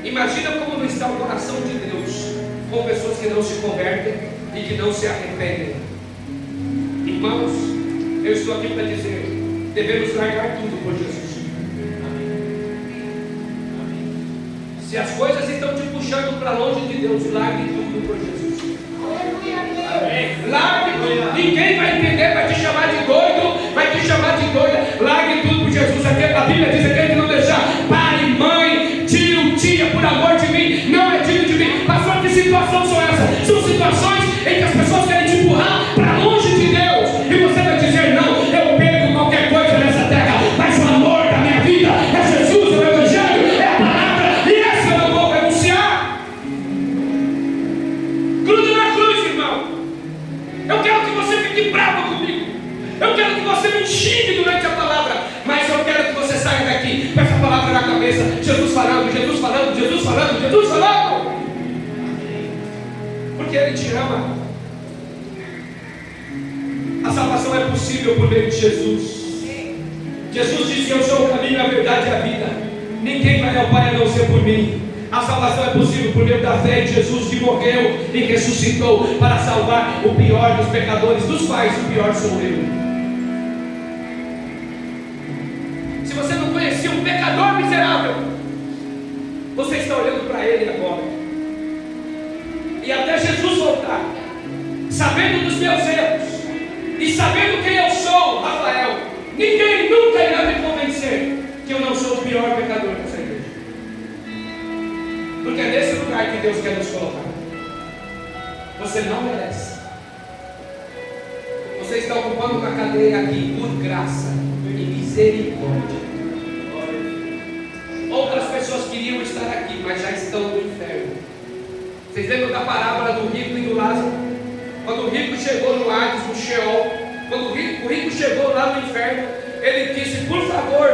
imagina como não está o coração de Deus com pessoas que não se convertem e que não se arrependem. Irmãos, eu estou aqui para dizer: devemos largar tudo por Jesus. Se as coisas estão te puxando para longe de Deus, largue tudo por Jesus. Largue tudo. Ninguém vai entender, vai te chamar de doido, vai te chamar de doida. Largue tudo por Jesus. A Bíblia diz: aquele que não deixar pai, mãe, tio, tia, por amor de mim, não é digno de mim. Pastor, que situações são essas? São situações em que as pessoas querem te empurrar para longe de Deus, e você vai dizer: não, eu perco qualquer coisa nessa terra, mas o amor da minha vida é Jesus, é o Evangelho, é a palavra, e essa eu não vou renunciar. Gruda na cruz, irmão. Eu quero que você fique bravo comigo, eu quero que você me xingue durante a palavra, mas eu quero que você saia daqui com essa palavra na cabeça: Jesus falando, Jesus falando, Jesus falando, Jesus falando. Porque Ele te ama. A salvação é possível por meio de Jesus. Jesus disse: eu sou o caminho, a verdade e a vida, ninguém vai ao Pai a não ser por mim. A salvação é possível por meio da fé em Jesus, que morreu e ressuscitou para salvar o pior dos pecadores, dos quais o pior sou eu. Se você não conhecia um pecador miserável, você está olhando para Ele agora. E até Jesus voltar, sabendo dos meus erros, e sabendo quem eu sou, Rafael, ninguém nunca irá me convencer que eu não sou o pior pecador dessa igreja. Porque é nesse lugar que Deus quer nos colocar. Você não merece. Você está ocupando uma cadeira aqui por graça e misericórdia. Outras pessoas queriam estar aqui, mas já estão no inferno. Vocês lembram da parábola do rico e do Lázaro? Quando o rico chegou no Hades, no Sheol, quando o rico chegou lá no inferno, ele disse: por favor,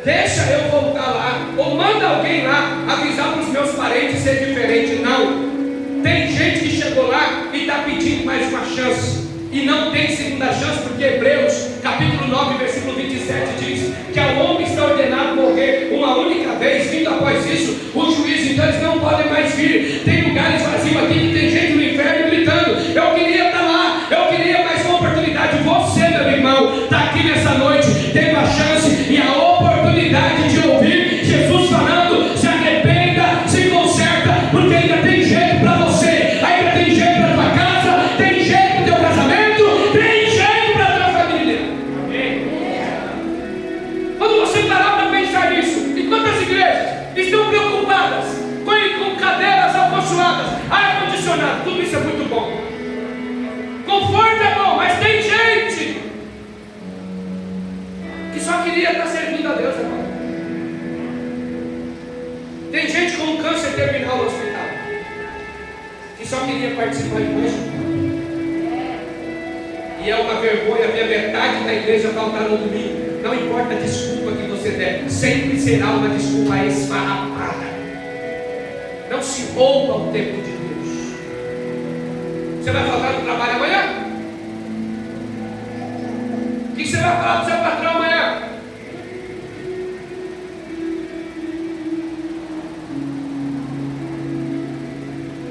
deixa eu voltar lá, ou manda alguém lá avisar para os meus parentes ser diferente. Não, tem gente que chegou lá e está pedindo mais uma chance, e não tem segunda chance, porque Hebreus capítulo 9 versículo 27 diz que ao homem está ordenado morrer uma única vez, vindo após isso o juízo. Então eles não podem mais vir. Tem lugares vazios aqui que tem gente no inferno gritando: eu queria estar lá, eu queria mais uma oportunidade. Você, meu irmão, está aqui nessa noite, tendo a chance e a oportunidade de ouvir Jesus falando: se arrependa, se conserta, porque ainda tem jeito para você, ainda tem jeito para tua casa, tem jeito para o teu casamento, tem jeito para a tua família. Quando você parar para pensar nisso, enquanto as igrejas estão preocupadas com cadeiras acolchoadas, ar-condicionado, tudo isso é muito bom, conforto é bom, mas tem gente que só queria estar servindo a Deus, irmão. Tem gente com câncer terminal no hospital que só queria participar de mais. E é uma vergonha ver metade da igreja faltar no domingo. Não importa a desculpa que você der, sempre será uma desculpa esfarrapada. Não se rouba o tempo de Deus. Você vai faltar no trabalho amanhã? O que você vai falar para o seu patrão amanhã?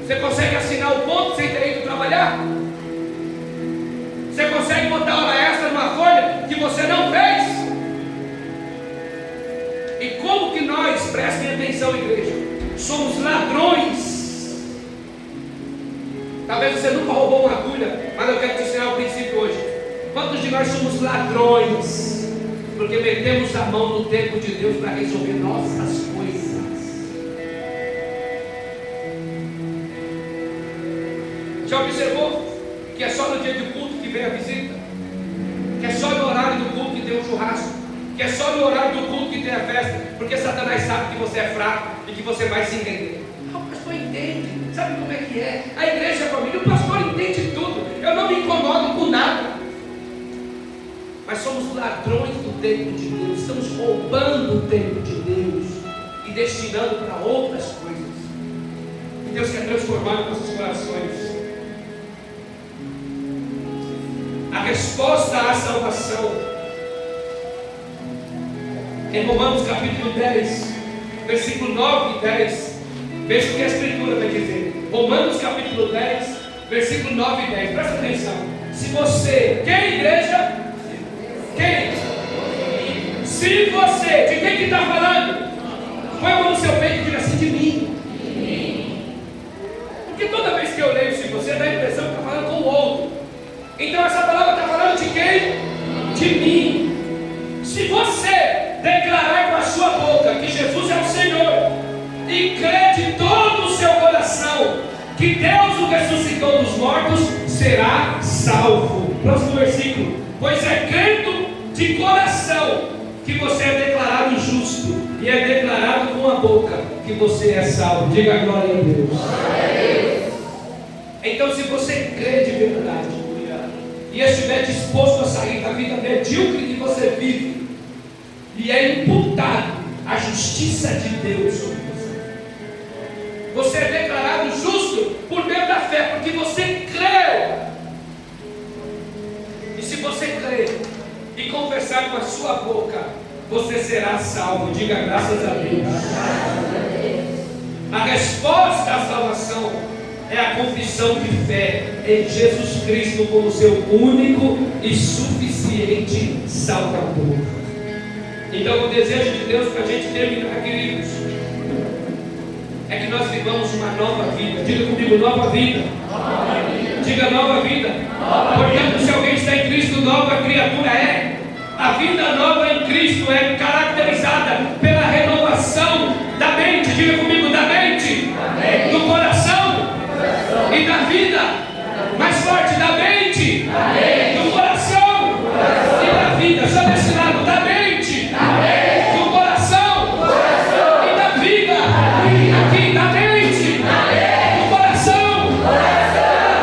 Você consegue assinar o ponto sem ter ido trabalhar? Você consegue botar hora extra numa folha que você não fez? E como que nós, prestem atenção, igreja, somos ladrões? Talvez você nunca roubou uma agulha, mas eu quero te ensinar o princípio hoje. Quantos de nós somos ladrões? Porque metemos a mão no tempo de Deus para resolver nossas coisas. Já observou que é só no dia de culto que vem a visita? Que é só no horário do culto que tem um churrasco? Que é só no horário do culto que tem a festa? Porque Satanás sabe que você é fraco e que você vai se entender. O pastor entende, sabe como é que é? A igreja é a família, o pastor entende tudo. Eu não me incomodo com nada. Mas somos ladrões do tempo de Deus. Estamos roubando o tempo de Deus e destinando para outras coisas. E Deus quer transformar nossos corações. A resposta à salvação, em Romanos capítulo 10, versículo 9 e 10, veja o que a Escritura vai dizer. Romanos capítulo 10, versículo 9 e 10, presta atenção. Se você, quem igreja? Quem? Se você, de quem que está falando? Põe a mão no seu peito e diga assim: de mim. Porque toda vez que eu leio se você, dá a impressão que está falando com o outro. Então essa palavra está falando de quem? De mim. Se você declarar com a sua boca que Jesus é o Senhor e crer de todo o seu coração que Deus o ressuscitou dos mortos, será salvo. Próximo versículo. Pois é crendo de coração que você é declarado justo e é declarado com a boca que você é salvo. Diga glória a Deus. Então, se você crê de verdade e estiver disposto a sair da vida medíocre que você vive, e é imputado a justiça de Deus sobre você, você é declarado justo por meio da fé, porque você creu. E se você crer e confessar com a sua boca, você será salvo. Diga graças a Deus. A resposta à salvação é a confissão de fé em Jesus Cristo como seu único e suficiente Salvador. Então, o desejo de Deus para a gente terminar, queridos, é que nós vivamos uma nova vida. Diga comigo: nova vida. Diga nova vida. Portanto, se alguém está em Cristo, Cristo, nova criatura é. A vida nova em Cristo é caracterizada pela renovação da mente. Diga comigo, da mente, do coração e da vida. Mais forte, da mente, do coração e da vida. Só desse lado, da mente, do coração e da vida. Aqui, da mente, do coração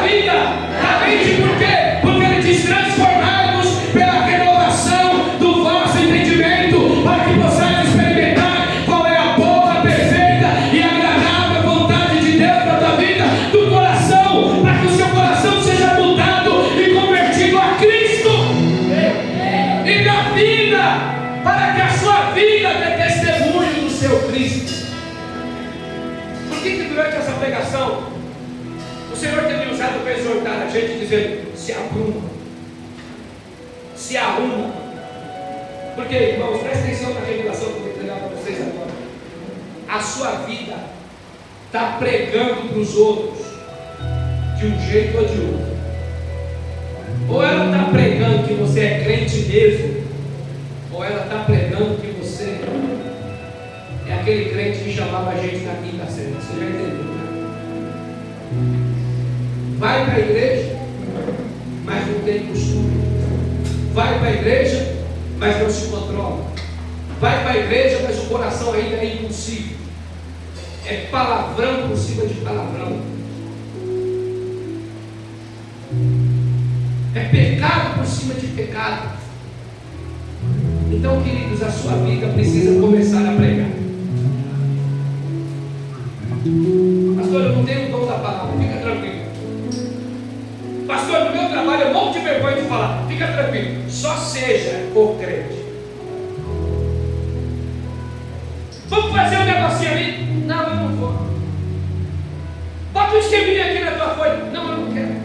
e da vida. Da mente, por quê? Porque ele diz: transformai-vos pela renovação do vosso entendimento, para que possais experimentar qual é a boa, perfeita e agradável vontade de Deus na tua vida. Do coração, para que o seu coração seja mudado e convertido a Cristo. E da vida, para que a sua vida dê testemunho do seu Cristo. Por que durante essa pregação o Senhor tem me usado para exortar a gente, dizendo: se arruma, se arruma? Porque, irmãos, presta atenção na revelação que eu vou entregar para vocês agora. A sua vida está pregando para os outros de um jeito ou de outro. Ou ela está pregando que você é crente mesmo, ou ela está pregando que você é aquele crente que chamava a gente na quinta série. Você já entendeu, né? Vai para a igreja, mas não tem costume. Vai para a igreja, mas não se controla. Vai para a igreja, mas o coração ainda é impulsivo. É palavrão por cima de palavrão. É pecado por cima de pecado. Então, queridos, a sua vida precisa começar a pregar. Pastor, eu não tenho o dom da palavra. Fica tranquilo. Pastor, no meu trabalho eu morro de vergonha de falar. Fica tranquilo. Só seja o crente. Vamos fazer um negocinho ali? Não, eu não vou. Bota um esqueminha aqui na tua folha. Não, eu não quero.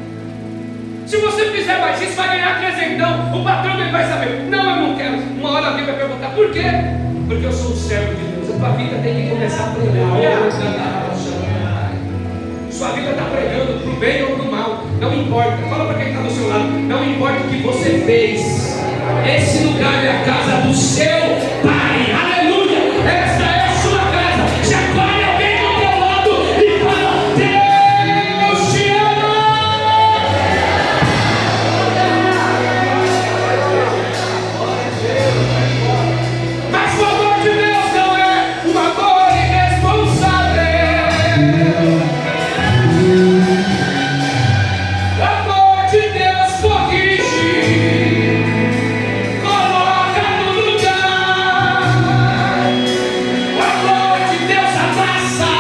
Se você fizer mais isso, vai ganhar trezentão. O patrão dele vai saber. Não, eu não quero. Uma hora alguém vai perguntar: por quê? Porque eu sou um servo de Deus. A tua vida tem que começar a pregar. Sua vida está pregando para o bem ou para o mal. Não importa. Fala para quem está do seu lado. Não importa o que você fez. Esse lugar é a casa do seu Pai. Aleluia. Esta é a sua casa. Chacoalhe alguém do teu lado e fala: Deus te ama. Mas o amor de Deus não é um amor irresponsável. O amor de Deus corrige, coloca no lugar. O amor de Deus abraça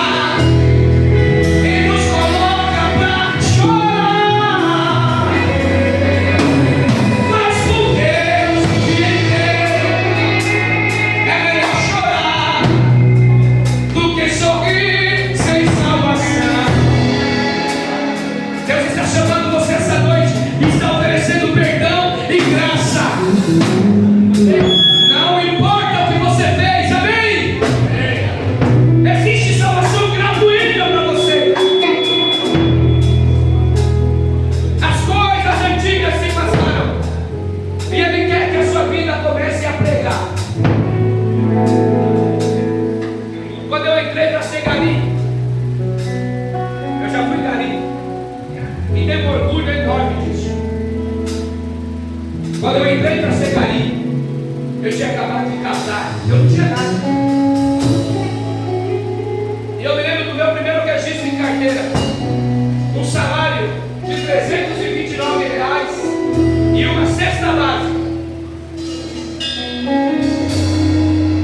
e nos coloca pra chorar. Mas com Deus o dia inteiro é melhor chorar do que sorrir sem salvação. Deus está chamando você essa noite e está oferecendo perdão e graça. Não importa o que você fez, amém? Existe salvação gratuita para você. As coisas antigas se passaram e Ele quer que a sua vida comece a pregar. Quando eu entrei para ser gari, eu já fui gari e tenho um orgulho enorme disso. Quando eu entrei para ser gari, eu tinha acabado de casar, eu não tinha nada. E eu me lembro do meu primeiro registro em carteira, um salário de R$329 e uma cesta básica.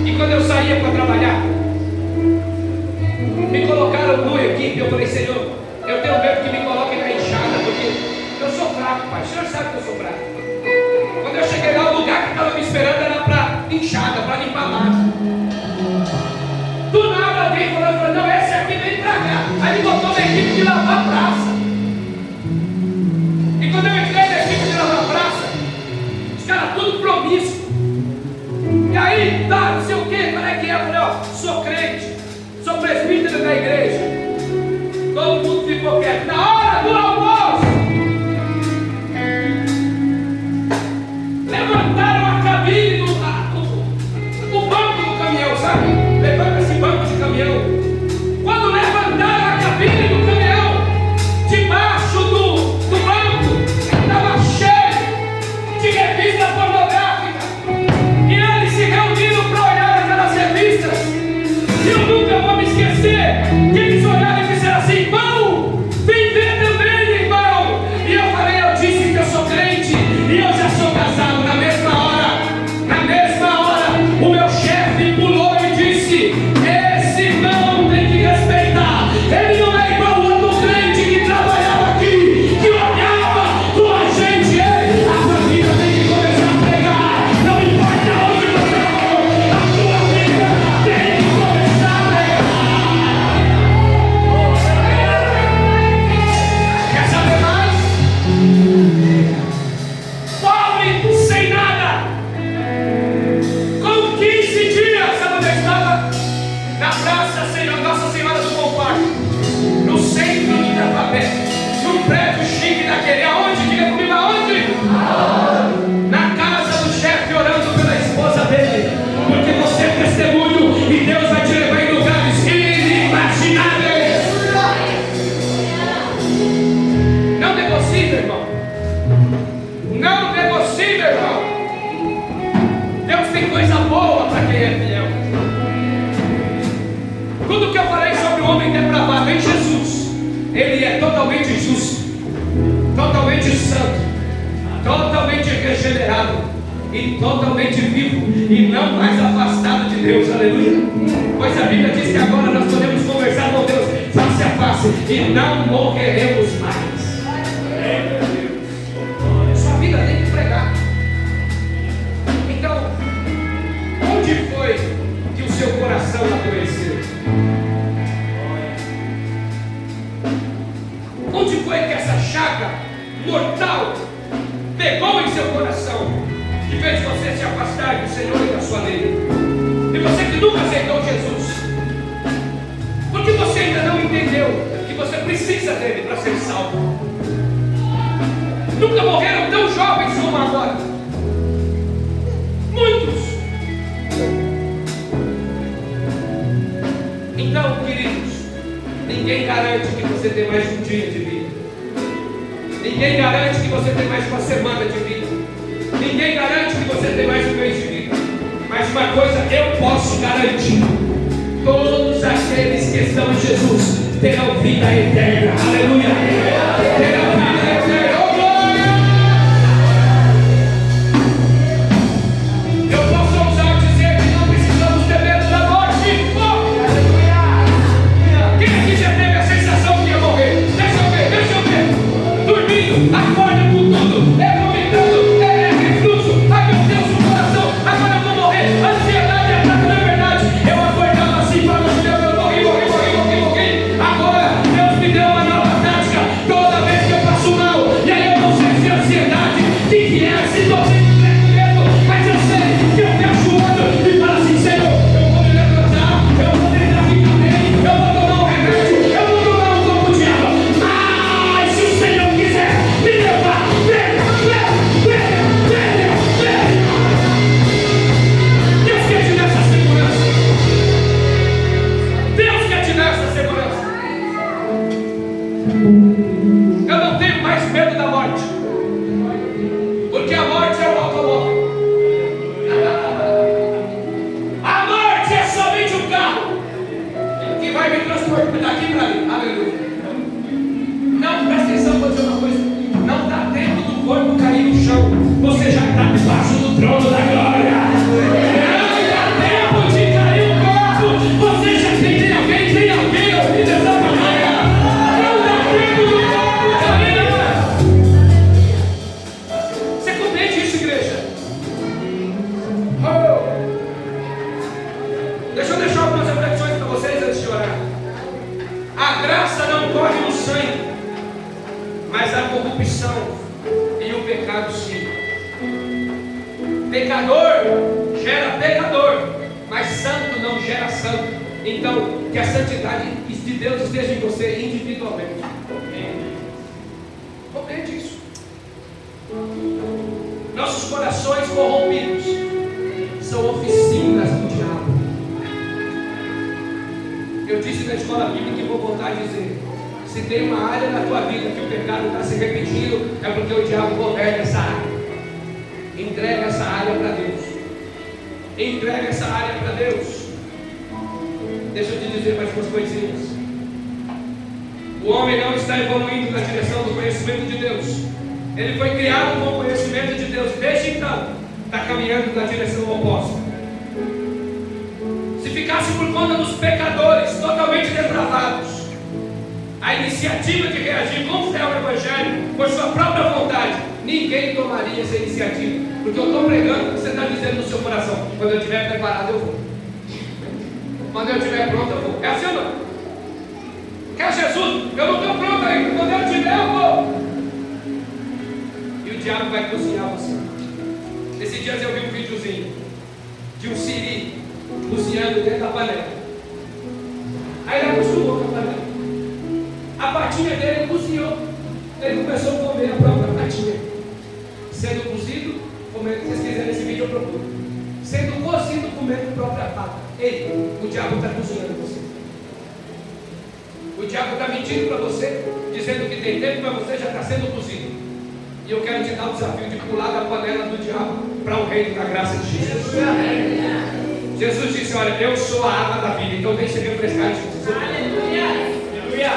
E quando eu saía para trabalhar, me colocaram no equipe. Eu falei: Senhor, eu tenho medo que me coloquem na enxada, porque eu sou fraco, Pai. O Senhor sabe que eu sou fraco. Quando eu cheguei lá, o lugar que estava me esperando era para enxada, para limpar mato. Do nada alguém falou: não, esse aqui vem para cá. Aí me botou na equipe de lavar a praça. E quando eu entrei na equipe de lavar a praça, os caras tudo promíscuo. E aí, tá, não sei o que, como é que é? Eu falei: ó, sou crente, sou presbítero da igreja. Todo mundo ficou quieto. Na hora do almoço, boa para quem é fiel. Tudo que eu falei sobre o homem depravado em Jesus, ele é totalmente justo, totalmente santo, totalmente regenerado e totalmente vivo e não mais afastado de Deus. Aleluia. Pois a Bíblia diz que agora nós podemos conversar com Deus face a face e não morreremos mais. Sua vida tem que pregar. Então, onde foi que o seu coração adoeceu? Onde foi que essa chaga mortal pegou em seu coração que fez você se afastar do Senhor e da sua lei? E você que nunca aceitou Jesus, porque você ainda não entendeu que você precisa dele para ser salvo. Nunca morreram tão jovens como agora. Muitos. Então, queridos, ninguém garante que você tem mais um dia de vida. Ninguém garante que você tem mais uma semana de vida. Ninguém garante que você tem mais um mês de vida. Mas uma coisa eu posso garantir: todos aqueles que estão em Jesus terão vida eterna. Aleluia. Terão vida eterna. Oh, glória! Eu posso ousar dizer que não precisamos ter medo da morte. Oh, aleluia! Quem aqui já teve a sensação que ia morrer? Deixa eu ver. Dormindo, acorda com tudo, vomitando, refluxo. Ai meu Deus, o coração, agora eu vou morrer. Ansiedade, ataque, na verdade. Eu acordava assim, falando: Deus, eu morri. Agora Deus me deu uma nova tática. Toda vez que eu passo mal, e aí eu não sei se é ansiedade, que é, se tô tendo medo, mas eu sei que eu fecho o olho e falo assim: Senhor, eu vou me levantar, eu vou tentar ficar bem, eu vou tomar um remédio, eu vou tomar um copo de água. Mas se o Senhor quiser me levar, venha. Deus quer te dar essa segurança. Deus quer te dar essa segurança. Eu não tenho mais medo da morte, porque a morte é o automóvel. A morte é somente um carro que vai me transportar daqui para ali. Aleluia. Não, presta atenção, vou dizer uma coisa: não dá tempo do corpo cair no chão, você já está debaixo do trono da glória. Não dá tempo de cair o corpo, você já tem alguém ouvindo essa palavra. Não dá tempo do corpo cair. Você compreende isso, igreja? Oh. Deixa eu deixar algumas reflexões para vocês antes de orar. A graça não corre no sangue, mas a corrupção e o pecado sim. Pecador gera pecador, mas santo não gera santo. Então, que a santidade de Deus esteja em você individualmente. Compreende isso? Nossos corações corrompidos são oficinas do diabo. Eu disse na escola bíblica e vou voltar a dizer: se tem uma área na tua vida que o pecado está se repetindo, é porque o diabo governa essa área. Entrega essa área para Deus. Entrega essa área para Deus. Deixa eu te dizer mais umas coisinhas. O homem não está evoluindo na direção do conhecimento de Deus. Ele foi criado com o conhecimento de Deus. Desde então, está caminhando na direção oposta. Se ficasse por conta dos pecadores totalmente depravados, a iniciativa de reagir com fé ao Evangelho, por sua própria vontade, ninguém tomaria essa iniciativa. Porque eu estou pregando o que você está dizendo no seu coração: quando eu estiver preparado, eu vou. Quando eu estiver pronto, eu vou. É assim ou não? Quer Jesus? Eu não estou pronto ainda. Quando eu estiver, eu vou. E o diabo vai cozinhar você. Esses dias eu vi um videozinho de um siri cozinhando dentro da panela. Aí ele acostumou com a panela. A patinha dele cozinhou. Ele começou a comer a própria patinha. Sendo cozido, comendo. Se vocês quiserem esse vídeo, eu procuro. Sendo cozido, comendo a própria pata. Ei, o diabo está cozinhando você. O diabo está mentindo para você, dizendo que tem tempo, mas você já está sendo cozido. E eu quero te dar o desafio de pular da panela do diabo para o reino da graça de Jesus. Jesus disse: olha, eu sou a água da vida, então deixa eu refrescar de Jesus.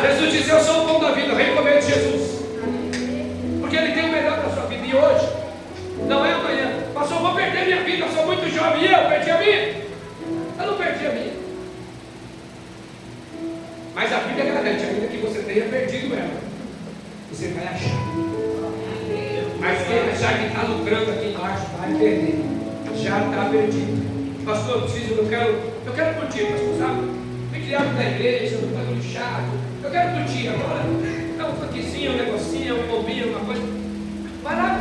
Jesus disse: eu sou o pão da vida, vem comer de Jesus. Porque Ele tem o melhor para a sua vida. E hoje, não é amanhã. Pastor, eu vou perder minha vida, eu sou muito jovem. E eu perdi a minha? Eu não perdi a minha. Mas a Bíblia garante, ainda que você tenha perdido ela, você vai achar. Mas quem achar que está lucrando aqui embaixo, vai perder. Já está perdido. Pastor, eu quero curtir, pastor, sabe? Fui criado na igreja, um bagulho chato. Eu quero curtir agora. É um funkzinho, um negocinho, um bombinho, uma coisa. Para.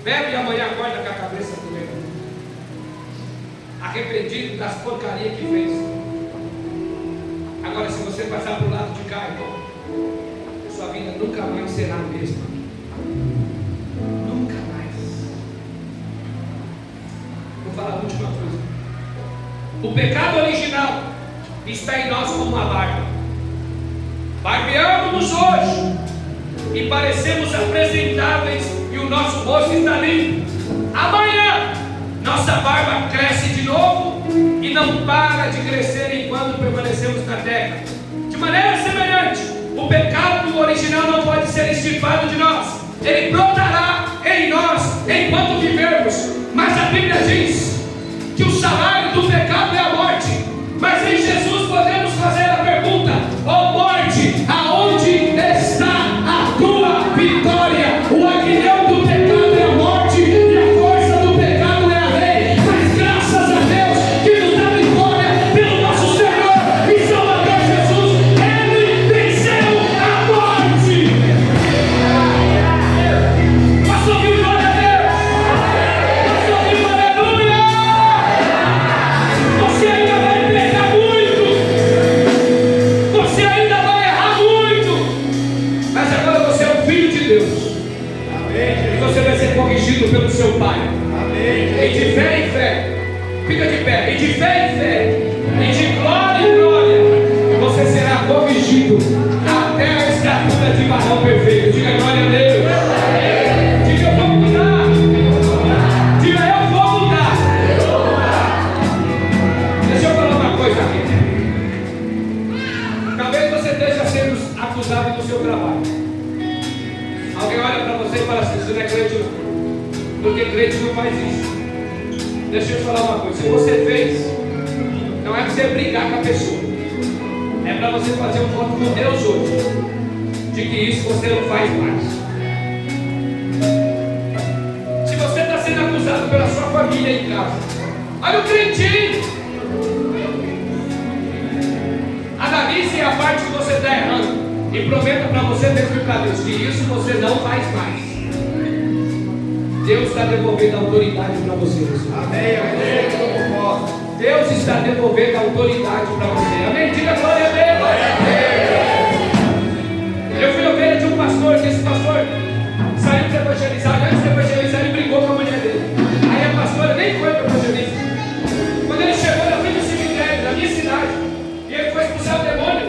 Bebe e amanhã acorda com a cabeça doendo. Arrependido das porcarias que fez. Agora, se você passar para o lado de cá, irmão, sua vida nunca mais será a mesma. Nunca mais. Vou falar a última coisa. O pecado original está em nós como uma barba. Barbeamos-nos hoje e parecemos apresentáveis e o nosso rosto está limpo. Amanhã nossa barba cresce de novo e não para de crescer enquanto permanecemos na terra. De maneira semelhante, o pecado original não pode ser extirpado de nós. Ele brotará em nós enquanto vivermos. Mas a Bíblia diz que o salário do pecado é a morte. Mas em Jesus podemos fazer a pergunta: ó morte, aonde está a tua vitória? O aguilhão do pecado é a morte e a força do pecado é a lei. Mas graças a Deus que nos dá vitória pelo nosso Senhor e Salvador Jesus. Ele venceu a morte. Posso ouvir glória a Deus? Posso ouvir aleluia? Você ainda vai pecar muito. Você ainda vai errar muito. Mas agora você é o filho de Deus. E você vai ser corrigido pelo seu Pai. E de fé em fé, fica de pé. E de fé em fé, e de glória em glória, você será corrigido até a estatura de varão perfeito. Diga glória a Deus. Diga eu vou mudar. Diga eu vou mudar. Deixa eu falar uma coisa aqui. Talvez você esteja sendo acusado do seu trabalho. Alguém olha para você e fala assim: você não é crente não, porque crente não faz isso. Deixa eu te falar uma coisa: se você fez, não é para você brigar com a pessoa, é para você fazer um voto com Deus hoje, de que isso você não faz mais. Se você está sendo acusado pela sua família em casa, olha o crentinho, analise a parte que você está errando e prometa para você mesmo e para Deus que isso você não faz mais. Deus está devolvendo a autoridade para você. Amém. Deus está devolvendo a autoridade para você. Amém. Diga glória a Deus. Eu fui ovelha de um pastor, que esse pastor saiu para evangelizar. Antes de evangelizar, ele brigou com a mulher dele. Aí a pastora nem foi para evangelizar. Quando ele chegou na frente do cemitério, na minha cidade, e ele foi expulsar o demônio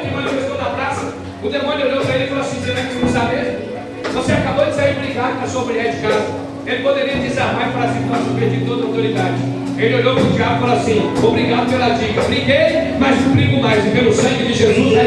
que manifestou na praça, o demônio olhou para ele e falou assim: você vai expulsar mesmo? Você acabou de sair brigar com a sua mulher de casa. Ele poderia desarmar e falar assim: posso perder toda a autoridade. Ele olhou para o diabo e falou assim: obrigado pela dica. Briguei, mas não brigo mais. E pelo sangue de Jesus